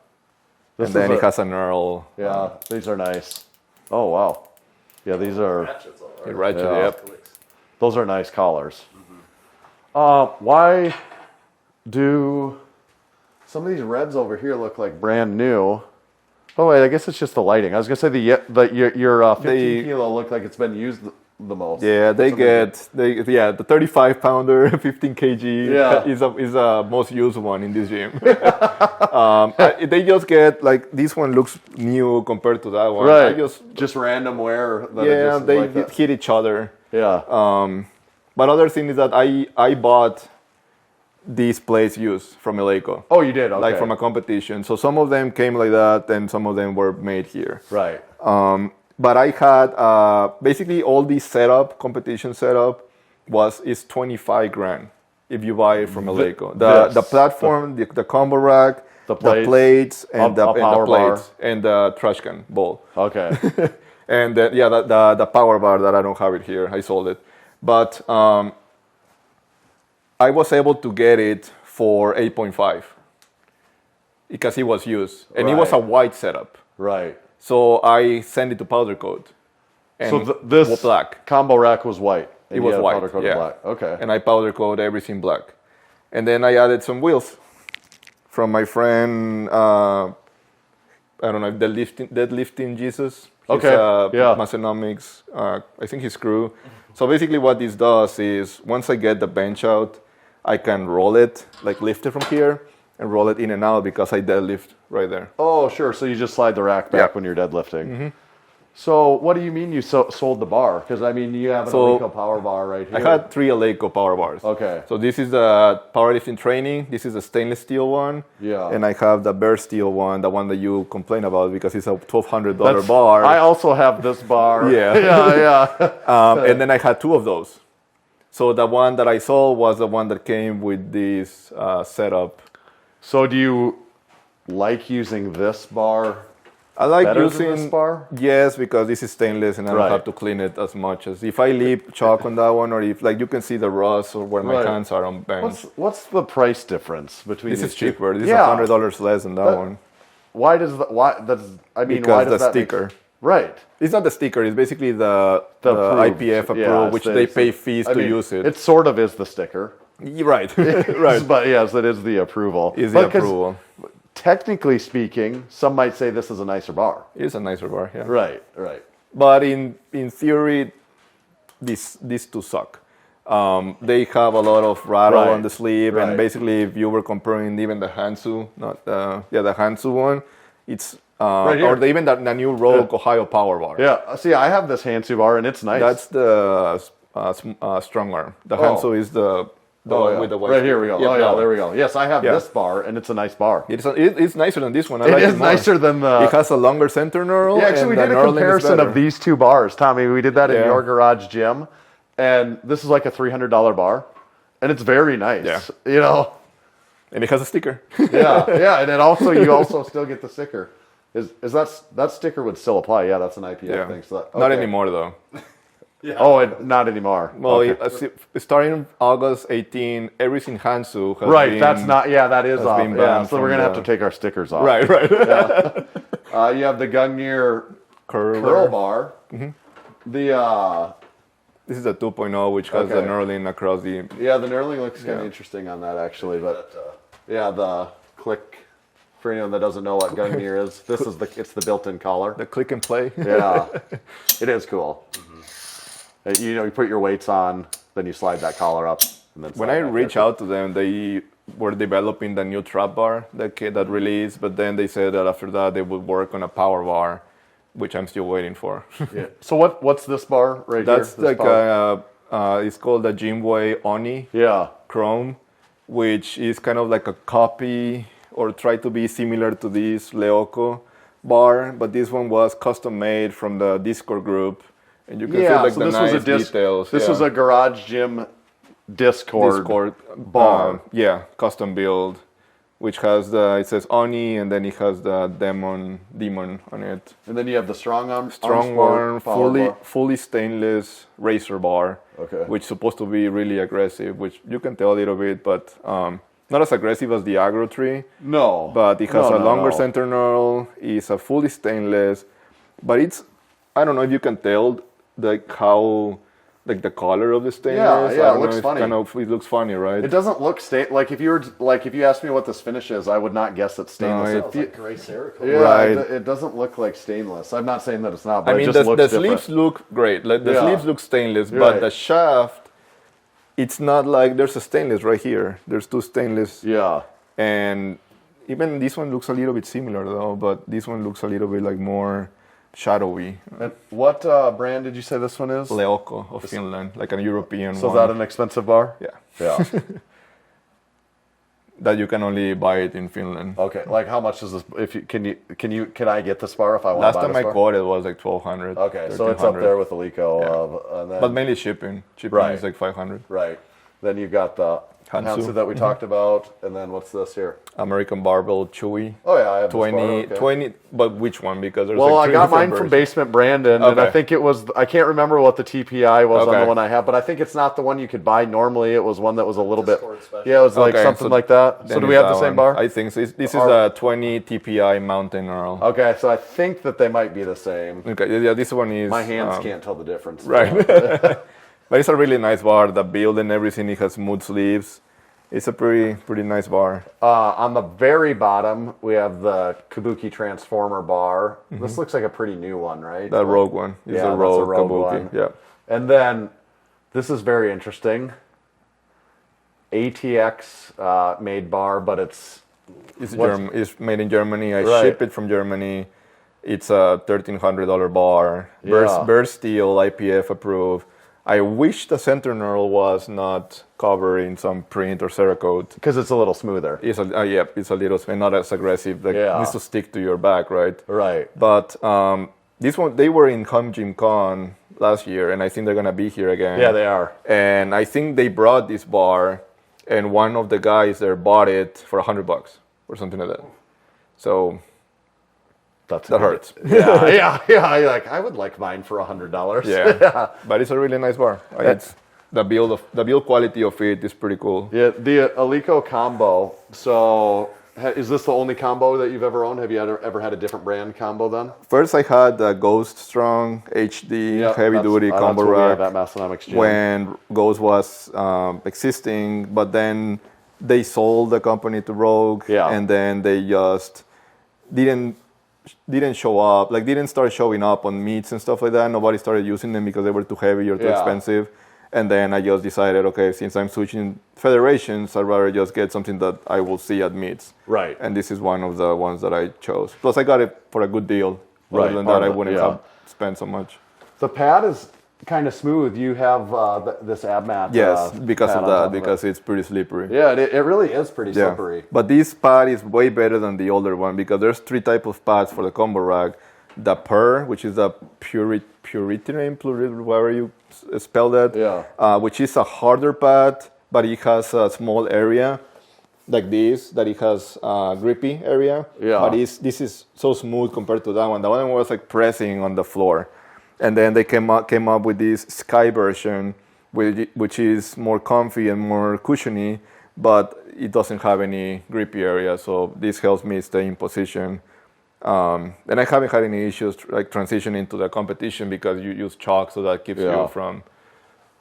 [SPEAKER 2] It has a knurl.
[SPEAKER 1] Yeah, these are nice. Oh wow. Yeah, these are.
[SPEAKER 2] Ratchet, yep.
[SPEAKER 1] Those are nice collars. Mm-hmm. Why do some of these reds over here look like brand new? Oh wait, I guess it's just the lighting. I was gonna say your 15 kilo look like it's been used the most.
[SPEAKER 2] Yeah, the 35-pounder, 15 kg is a most used one in this gym. They just get like this one looks new compared to that one.
[SPEAKER 1] Right. Just random wear.
[SPEAKER 2] They hit each other.
[SPEAKER 1] Yeah.
[SPEAKER 2] But other thing is that I bought these plates used from Eleiko.
[SPEAKER 1] Oh, you did? Okay.
[SPEAKER 2] Like from a competition. So some of them came like that, and some of them were made here.
[SPEAKER 1] Right.
[SPEAKER 2] But I had basically all this competition setup is $25,000 if you buy it from Eleiko. The platform, the combo rack, the plates, and the plates, and the trash can bowl.
[SPEAKER 1] Okay.
[SPEAKER 2] And the power bar that I don't have it here. I sold it, but I was able to get it for 8.5. because it was used. And it was a white setup.
[SPEAKER 1] Right.
[SPEAKER 2] So I sent it to powder coat. And
[SPEAKER 1] So this
[SPEAKER 2] black.
[SPEAKER 1] combo rack was white.
[SPEAKER 2] It was white.
[SPEAKER 1] Powder coated
[SPEAKER 2] Yeah.
[SPEAKER 1] black. Okay.
[SPEAKER 2] And I powder coat everything black. And then I added some wheels from my friend, I don't know, deadlifting Jesus. He's,
[SPEAKER 1] Okay, yeah.
[SPEAKER 2] Massenomics, I think his crew. So basically what this does is once I get the bench out, I can roll it, like lift it from here and roll it in and out because I deadlift right there.
[SPEAKER 1] Oh, sure. So you just slide the rack back when you're deadlifting. Mm-hmm. So what do you mean you sold the bar? Because, I mean, you have an Eleiko power bar right here.
[SPEAKER 2] I had 3 Eleiko power bars.
[SPEAKER 1] Okay.
[SPEAKER 2] So this is the powerlifting training. This is a stainless steel one.
[SPEAKER 1] Yeah.
[SPEAKER 2] And I have the bare steel one, the one that you complain about because it's a $1,200 bar.
[SPEAKER 1] I also have this bar.
[SPEAKER 2] Yeah.
[SPEAKER 1] yeah.
[SPEAKER 2] And then I had 2 of those. So the one that I sold was the one that came with this setup.
[SPEAKER 1] So do you like using this bar?
[SPEAKER 2] I like
[SPEAKER 1] better
[SPEAKER 2] using
[SPEAKER 1] than this bar?
[SPEAKER 2] Yes, because this is stainless and I don't have to clean it as much as if I leave chalk on that one, or if like you can see the rust or where my hands are on bench.
[SPEAKER 1] What's the price difference between
[SPEAKER 2] This
[SPEAKER 1] these
[SPEAKER 2] is
[SPEAKER 1] two?
[SPEAKER 2] cheaper. This is $100 less than that one.
[SPEAKER 1] Why does I mean,
[SPEAKER 2] Because
[SPEAKER 1] why does
[SPEAKER 2] the
[SPEAKER 1] that
[SPEAKER 2] sticker.
[SPEAKER 1] Right.
[SPEAKER 2] It's not the sticker. It's basically the
[SPEAKER 1] approved.
[SPEAKER 2] IPF approved,
[SPEAKER 1] Yeah,
[SPEAKER 2] which they pay fees to use it.
[SPEAKER 1] It sort of is the sticker.
[SPEAKER 2] Right, right.
[SPEAKER 1] But yes, it is the approval.
[SPEAKER 2] Is the approval.
[SPEAKER 1] Technically speaking, some might say this is a nicer bar.
[SPEAKER 2] It is a nicer bar, yeah.
[SPEAKER 1] Right, right.
[SPEAKER 2] But in theory, these two suck. They have a lot of rattle on the sleeve, and basically, if you were comparing even the Hansu, the Hansu one, it's or even the new Rogue Ohio Power Bar.
[SPEAKER 1] Yeah. See, I have this Hansu bar, and it's nice.
[SPEAKER 2] That's the strong arm. The Hansu is the one with the white.
[SPEAKER 1] Right here we go.
[SPEAKER 2] Yep,
[SPEAKER 1] oh yeah, there we go. Yes, I have
[SPEAKER 2] Yeah.
[SPEAKER 1] this bar, and it's a nice bar.
[SPEAKER 2] It's nicer than this one. I
[SPEAKER 1] It
[SPEAKER 2] like
[SPEAKER 1] is
[SPEAKER 2] more.
[SPEAKER 1] nicer than the.
[SPEAKER 2] It has a longer center knurl.
[SPEAKER 1] Yeah, actually, we
[SPEAKER 2] and
[SPEAKER 1] did
[SPEAKER 2] the
[SPEAKER 1] a
[SPEAKER 2] knurling is
[SPEAKER 1] comparison
[SPEAKER 2] better.
[SPEAKER 1] of these 2 bars, Tommy. We did that in
[SPEAKER 2] Yeah.
[SPEAKER 1] your garage gym, and this is like a $300 bar, and it's very nice.
[SPEAKER 2] Yeah.
[SPEAKER 1] You know.
[SPEAKER 2] And it has a sticker.
[SPEAKER 1] Yeah, and then also you also still get the sticker. Is that sticker would still apply? Yeah, that's an IPF thing. So that,
[SPEAKER 2] Not anymore though.
[SPEAKER 1] Oh, not anymore.
[SPEAKER 2] Well,
[SPEAKER 1] Okay.
[SPEAKER 2] starting August 18, everything Hansu has
[SPEAKER 1] Right,
[SPEAKER 2] been,
[SPEAKER 1] that's not. Yeah, that is off.
[SPEAKER 2] been
[SPEAKER 1] Yeah,
[SPEAKER 2] banned
[SPEAKER 1] so we're
[SPEAKER 2] from
[SPEAKER 1] gonna have
[SPEAKER 2] the-
[SPEAKER 1] to take our stickers off.
[SPEAKER 2] right.
[SPEAKER 1] You have the Gungnir
[SPEAKER 2] Curl
[SPEAKER 1] curl bar. The
[SPEAKER 2] This is a 2.0, which has the knurling across the.
[SPEAKER 1] yeah, the knurling looks kind of interesting on that actually, but yeah, the click. For anyone that doesn't know what Gungnir is, it's the built-in collar.
[SPEAKER 2] The click and play.
[SPEAKER 1] Yeah, it is cool. You put your weights on, then you slide that collar up. And then
[SPEAKER 2] When I reached out to them, they were developing the new trap bar that released, but then they said that after that they would work on a power bar, which I'm still waiting for.
[SPEAKER 1] Yeah. So what's this bar right
[SPEAKER 2] That's
[SPEAKER 1] here?
[SPEAKER 2] like it's called the Jimway Oni Chrome, which is kind of like a copy or try to be similar to this Leoko bar, but this one was custom made from the Discord group, and you can see like
[SPEAKER 1] so
[SPEAKER 2] the
[SPEAKER 1] this
[SPEAKER 2] nice
[SPEAKER 1] was a
[SPEAKER 2] details.
[SPEAKER 1] This was a garage gym Discord bar.
[SPEAKER 2] Custom build, which has it says Oni, and then it has the demon on it.
[SPEAKER 1] And then you have the strong arm,
[SPEAKER 2] fully stainless racer bar, which is supposed to be really aggressive, which you can tell a little bit, but not as aggressive as the Agro Tree.
[SPEAKER 1] No.
[SPEAKER 2] But it has a longer center knurl, it's a fully stainless, but I don't know if you can tell how the color of the stainless.
[SPEAKER 1] Yeah, it looks funny.
[SPEAKER 2] It looks funny, right?
[SPEAKER 1] It doesn't look like if you asked me what this finish is, I would not guess it's stainless.
[SPEAKER 3] Sounds like gray Cerakote.
[SPEAKER 1] Yeah,
[SPEAKER 2] Right.
[SPEAKER 1] It doesn't look like stainless. I'm not saying that it's not, but
[SPEAKER 2] I mean,
[SPEAKER 1] it just looks
[SPEAKER 2] the
[SPEAKER 1] different.
[SPEAKER 2] sleeves look great. Like the sleeves look stainless, but
[SPEAKER 1] Right.
[SPEAKER 2] the shaft, it's not like there's a stainless right here. There's 2 stainless.
[SPEAKER 1] Yeah.
[SPEAKER 2] And even this one looks a little bit similar though, but this one looks a little bit like more shadowy.
[SPEAKER 1] And what brand did you say this one is?
[SPEAKER 2] Leoko of Finland, like a European
[SPEAKER 1] So
[SPEAKER 2] one.
[SPEAKER 1] is that an expensive bar?
[SPEAKER 2] Yeah.
[SPEAKER 1] Yeah.
[SPEAKER 2] That you can only buy it in Finland.
[SPEAKER 1] Okay. Like how much is this? Can I get this bar if I want
[SPEAKER 2] Last
[SPEAKER 1] to buy
[SPEAKER 2] time
[SPEAKER 1] this
[SPEAKER 2] I
[SPEAKER 1] bar?
[SPEAKER 2] quoted was like 1,200.
[SPEAKER 1] Okay, so it's up
[SPEAKER 2] 1,300.
[SPEAKER 1] there with Eleiko. And then,
[SPEAKER 2] But mainly shipping. Shipping
[SPEAKER 1] Right.
[SPEAKER 2] is like 500.
[SPEAKER 1] right. Then you've got the Hansu that we talked about. And then what's this here?
[SPEAKER 2] American Barbell Chewy.
[SPEAKER 1] Oh yeah, I have
[SPEAKER 2] 20,
[SPEAKER 1] this bar, okay.
[SPEAKER 2] 20, but which one? Because there's
[SPEAKER 1] Well,
[SPEAKER 2] like
[SPEAKER 1] I
[SPEAKER 2] 3
[SPEAKER 1] got
[SPEAKER 2] different
[SPEAKER 1] mine from
[SPEAKER 2] versions.
[SPEAKER 1] Basement Brandon, and I
[SPEAKER 2] Okay.
[SPEAKER 1] think it was, I can't remember what the TPI was on
[SPEAKER 2] Okay.
[SPEAKER 1] the one I have, but I think it's not the one you could buy normally. It was one that was a little bit,
[SPEAKER 3] Discord special.
[SPEAKER 1] yeah, it was like
[SPEAKER 2] Okay,
[SPEAKER 1] something
[SPEAKER 2] so
[SPEAKER 1] like that. So
[SPEAKER 2] then
[SPEAKER 1] do we
[SPEAKER 2] it's
[SPEAKER 1] have the
[SPEAKER 2] that
[SPEAKER 1] same
[SPEAKER 2] one.
[SPEAKER 1] bar?
[SPEAKER 2] I think so. This is
[SPEAKER 1] Or-
[SPEAKER 2] a 20 TPI Mountain Earl.
[SPEAKER 1] Okay, so I think that they might be the same.
[SPEAKER 2] Okay, yeah, this one is...
[SPEAKER 1] My hands can't tell the difference.
[SPEAKER 2] Right. But it's a really nice bar. The build and everything, it has smooth sleeves. It's a pretty nice bar.
[SPEAKER 1] On the very bottom, we have the Kabuki Transformer bar. This looks like a pretty new one, right?
[SPEAKER 2] That Rogue one is
[SPEAKER 1] Yeah,
[SPEAKER 2] a
[SPEAKER 1] that's
[SPEAKER 2] Rogue,
[SPEAKER 1] a Rogue
[SPEAKER 2] Kabuki.
[SPEAKER 1] one.
[SPEAKER 2] Yeah.
[SPEAKER 1] And then this is very interesting. ATX made bar, but it's
[SPEAKER 2] It's made in Germany. I
[SPEAKER 1] Right.
[SPEAKER 2] ship it from Germany. It's a $1,300 bar.
[SPEAKER 1] Yeah.
[SPEAKER 2] Burst steel, IPF approved. I wish the center knurl was not covered in some print or Cerakote.
[SPEAKER 1] because it's a little smoother.
[SPEAKER 2] It's a little and not as aggressive. Like
[SPEAKER 1] Yeah.
[SPEAKER 2] it needs to stick to your back, right?
[SPEAKER 1] Right.
[SPEAKER 2] But this one, they were in Jim Con last year, and I think they're gonna be here again.
[SPEAKER 1] Yeah, they are.
[SPEAKER 2] And I think they brought this bar, and one of the guys there bought it for $100 or something like that. So
[SPEAKER 1] That
[SPEAKER 2] hurts.
[SPEAKER 1] Yeah. I would like mine for $100.
[SPEAKER 2] Yeah, but it's a really nice bar. It's the build quality of it is pretty cool.
[SPEAKER 1] Yeah, the Alico combo. So, is this the only combo that you've ever owned? Have you ever had a different brand combo then?
[SPEAKER 2] First, I had the Ghost Strong HD
[SPEAKER 1] Yep,
[SPEAKER 2] heavy duty
[SPEAKER 1] that's
[SPEAKER 2] combo
[SPEAKER 1] what we have
[SPEAKER 2] rack
[SPEAKER 1] at Massenomics Gym.
[SPEAKER 2] when Ghost was existing, but then they sold the company to Rogue,
[SPEAKER 1] Yeah.
[SPEAKER 2] and then they just didn't show up, like didn't start showing up on meets and stuff like that. Nobody started using them because they were too heavy or too
[SPEAKER 1] Yeah.
[SPEAKER 2] expensive. And then I just decided, okay, since I'm switching federations, I'd rather just get something that I will see at meets.
[SPEAKER 1] Right.
[SPEAKER 2] And this is one of the ones that I chose. Plus, I got it for a good deal.
[SPEAKER 1] Right.
[SPEAKER 2] Other than that, I wouldn't
[SPEAKER 1] Yeah.
[SPEAKER 2] have spent so much.
[SPEAKER 1] The pad is kind of smooth. You have this ab mat.
[SPEAKER 2] Yes, because
[SPEAKER 1] pad
[SPEAKER 2] of
[SPEAKER 1] on
[SPEAKER 2] that,
[SPEAKER 1] top of
[SPEAKER 2] because
[SPEAKER 1] it.
[SPEAKER 2] it's pretty slippery.
[SPEAKER 1] Yeah, it really is pretty slippery.
[SPEAKER 2] But this pad is way better than the older one because there's 3 types of pads for the combo rack. The PUR, which is the Puritinane, whatever you spell that, which is a harder pad, but it has a small area like this, that it has a grippy area.
[SPEAKER 1] Yeah.
[SPEAKER 2] But this is so smooth compared to that one. The one was like pressing on the floor. And then they came up with this Sky version, which is more comfy and more cushiony, but it doesn't have any grippy area. So this helps me stay in position. And I haven't had any issues like transitioning to the competition because you use chalk, so that keeps you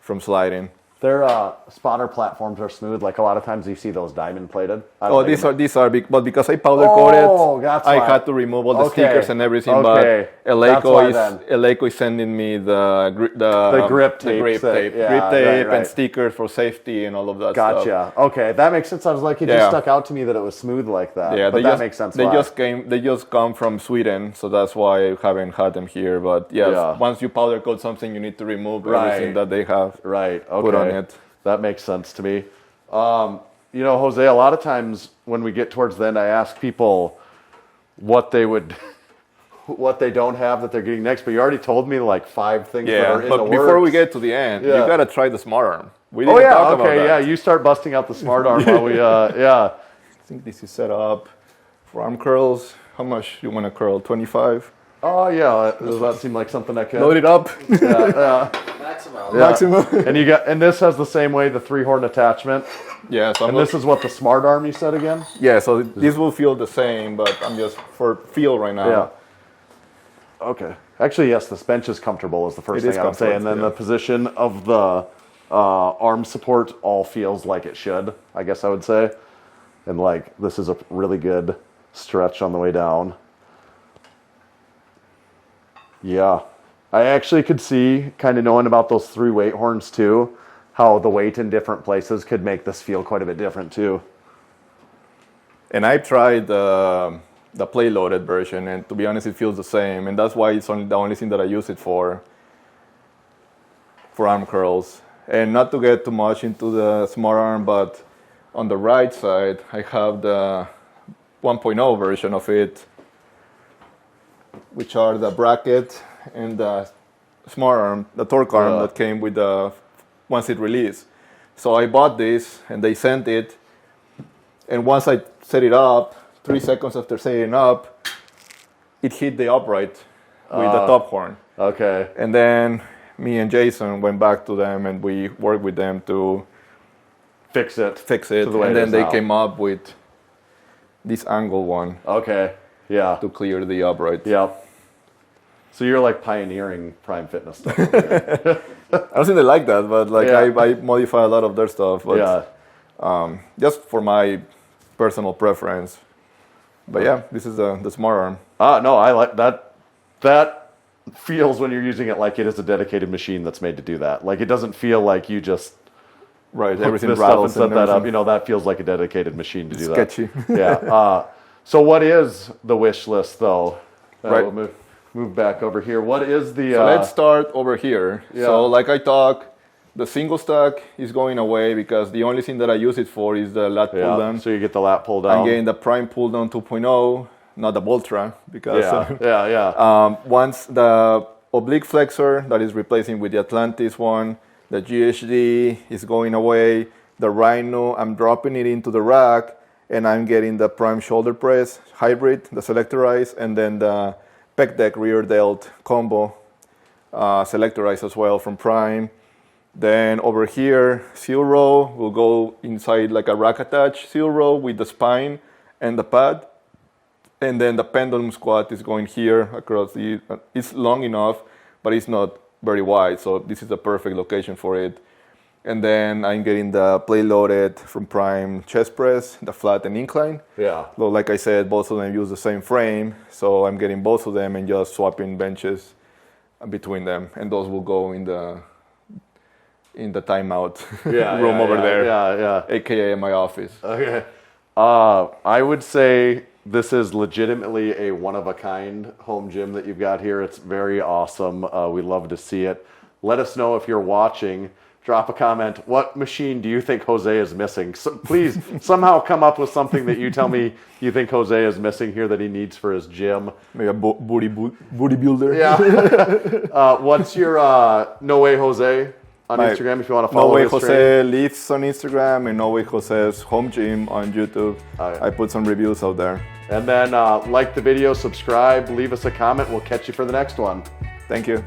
[SPEAKER 2] from sliding.
[SPEAKER 1] Their spotter platforms are smooth. Like a lot of times you see those diamond plated.
[SPEAKER 2] Oh, these are big, but because I powder coated,
[SPEAKER 1] that's
[SPEAKER 2] I
[SPEAKER 1] why.
[SPEAKER 2] had to remove all the
[SPEAKER 1] Okay.
[SPEAKER 2] stickers and everything.
[SPEAKER 1] Okay.
[SPEAKER 2] But
[SPEAKER 1] That's why then.
[SPEAKER 2] Eleiko is sending me the
[SPEAKER 1] grip tape,
[SPEAKER 2] grip tape
[SPEAKER 1] right.
[SPEAKER 2] and stickers for safety and all of that stuff.
[SPEAKER 1] Gotcha. Okay, that makes sense. I was like, it just stuck out to me that it was smooth like that.
[SPEAKER 2] Yeah,
[SPEAKER 1] but that makes sense.
[SPEAKER 2] They
[SPEAKER 1] why.
[SPEAKER 2] just come from Sweden, so that's why I haven't had them here. But yes, once you powder coat something, you need to remove everything that they have put on it.
[SPEAKER 1] That makes sense to me. You know, Jose, a lot of times when we get towards the end, I ask people what they don't have that they're getting next. But you already told me like 5 things that are in the
[SPEAKER 2] but
[SPEAKER 1] works.
[SPEAKER 2] before we get to the end, you gotta try the Smart Arm. We
[SPEAKER 1] Oh
[SPEAKER 2] didn't
[SPEAKER 1] yeah,
[SPEAKER 2] talk about
[SPEAKER 1] okay,
[SPEAKER 2] that.
[SPEAKER 1] yeah. You start busting out the Smart Arm while we,
[SPEAKER 2] I think this is set up for arm curls. How much you want to curl? 25.
[SPEAKER 1] Oh yeah, does that seem like something I could?
[SPEAKER 2] Load it up.
[SPEAKER 3] Maximum.
[SPEAKER 2] Maximum.
[SPEAKER 1] And this has the same way, the 3-horn attachment.
[SPEAKER 2] Yeah. So
[SPEAKER 1] And this is what the Smart Arm you said again?
[SPEAKER 2] Yeah. So this will feel the same, but I'm just for feel right now.
[SPEAKER 1] Yeah. Okay. Actually, yes, this bench is comfortable is the first
[SPEAKER 2] It
[SPEAKER 1] thing
[SPEAKER 2] is
[SPEAKER 1] I would say. And then
[SPEAKER 2] comfort,
[SPEAKER 1] the position of the arm support all feels like it should, I guess I would say. And like, this is a really good stretch on the way down. Yeah. I actually could see, kind of knowing about those 3 weight horns too, how the weight in different places could make this feel quite a bit different too.
[SPEAKER 2] And I tried the play loaded version, and to be honest, it feels the same. And that's why it's the only thing that I use it for arm curls. And not to get too much into the Smart Arm, but on the right side, I have the 1.0 version of it, which are the bracket and the Smart Arm, the torque arm that came with the once it released. So I bought this, and they sent it. And once I set it up, 3 seconds after setting it up, it hit the upright with the top horn.
[SPEAKER 1] Okay.
[SPEAKER 2] And then me and Jason went back to them, and we worked with them to
[SPEAKER 1] fix it.
[SPEAKER 2] And then they came up with this angle one.
[SPEAKER 1] Okay. Yeah.
[SPEAKER 2] To clear the upright.
[SPEAKER 1] Yep. So you're like pioneering Prime Fitness stuff.
[SPEAKER 2] I don't think they like that, but like I modify a lot of their stuff. But just for my personal preference. But yeah, this is the Smart Arm.
[SPEAKER 1] No, I like that. That feels when you're using it like it is a dedicated machine that's made to do that. Like it doesn't feel like you just
[SPEAKER 2] everything
[SPEAKER 1] this
[SPEAKER 2] rattles
[SPEAKER 1] stuff and set that up. You know, that feels like a dedicated machine to do that.
[SPEAKER 2] Sketchy.
[SPEAKER 1] Yeah. So what is the wish list though?
[SPEAKER 2] Right.
[SPEAKER 1] We'll move back over here. What is the?
[SPEAKER 2] So let's start over here.
[SPEAKER 1] Yeah.
[SPEAKER 2] So like I talked, the single stack is going away because the only thing that I use it for is the lat pull down.
[SPEAKER 1] So you get the lat pull down.
[SPEAKER 2] I'm getting the Prime pull down 2.0, not the Voltra, because once the oblique flexor that is replacing with the Atlantis one, the GHD is going away. The Rhino, I'm dropping it into the rack, and I'm getting the Prime shoulder press hybrid, the selectorized, and then the pec deck rear delt combo selectorized as well from Prime. Then over here, seal row will go inside like a rack attached seal row with the spine and the pad. And then the pendulum squat is going here across the, it's long enough, but it's not very wide. So this is the perfect location for it. And then I'm getting the plate loaded from Prime chest press, the flat and incline.
[SPEAKER 1] Yeah.
[SPEAKER 2] So like I said, both of them use the same frame. So I'm getting both of them and just swapping benches between them. And those will go in the timeout room over there, aka my office.
[SPEAKER 1] Okay. I would say this is legitimately a one-of-a-kind home gym that you've got here. It's very awesome. We love to see it. Let us know if you're watching. Drop a comment. What machine do you think Jose is missing? So please somehow come up with something that you tell me you think Jose is missing here that he needs for his gym.
[SPEAKER 2] Maybe a booty builder.
[SPEAKER 1] Yeah. What's your No Way Jose on Instagram if you want to follow
[SPEAKER 2] No Way
[SPEAKER 1] his
[SPEAKER 2] Jose
[SPEAKER 1] training?
[SPEAKER 2] Lifts on Instagram and No Way Jose's home gym on YouTube. I put some reviews out there.
[SPEAKER 1] And then like the video, subscribe, leave us a comment. We'll catch you for the next one.
[SPEAKER 2] Thank you.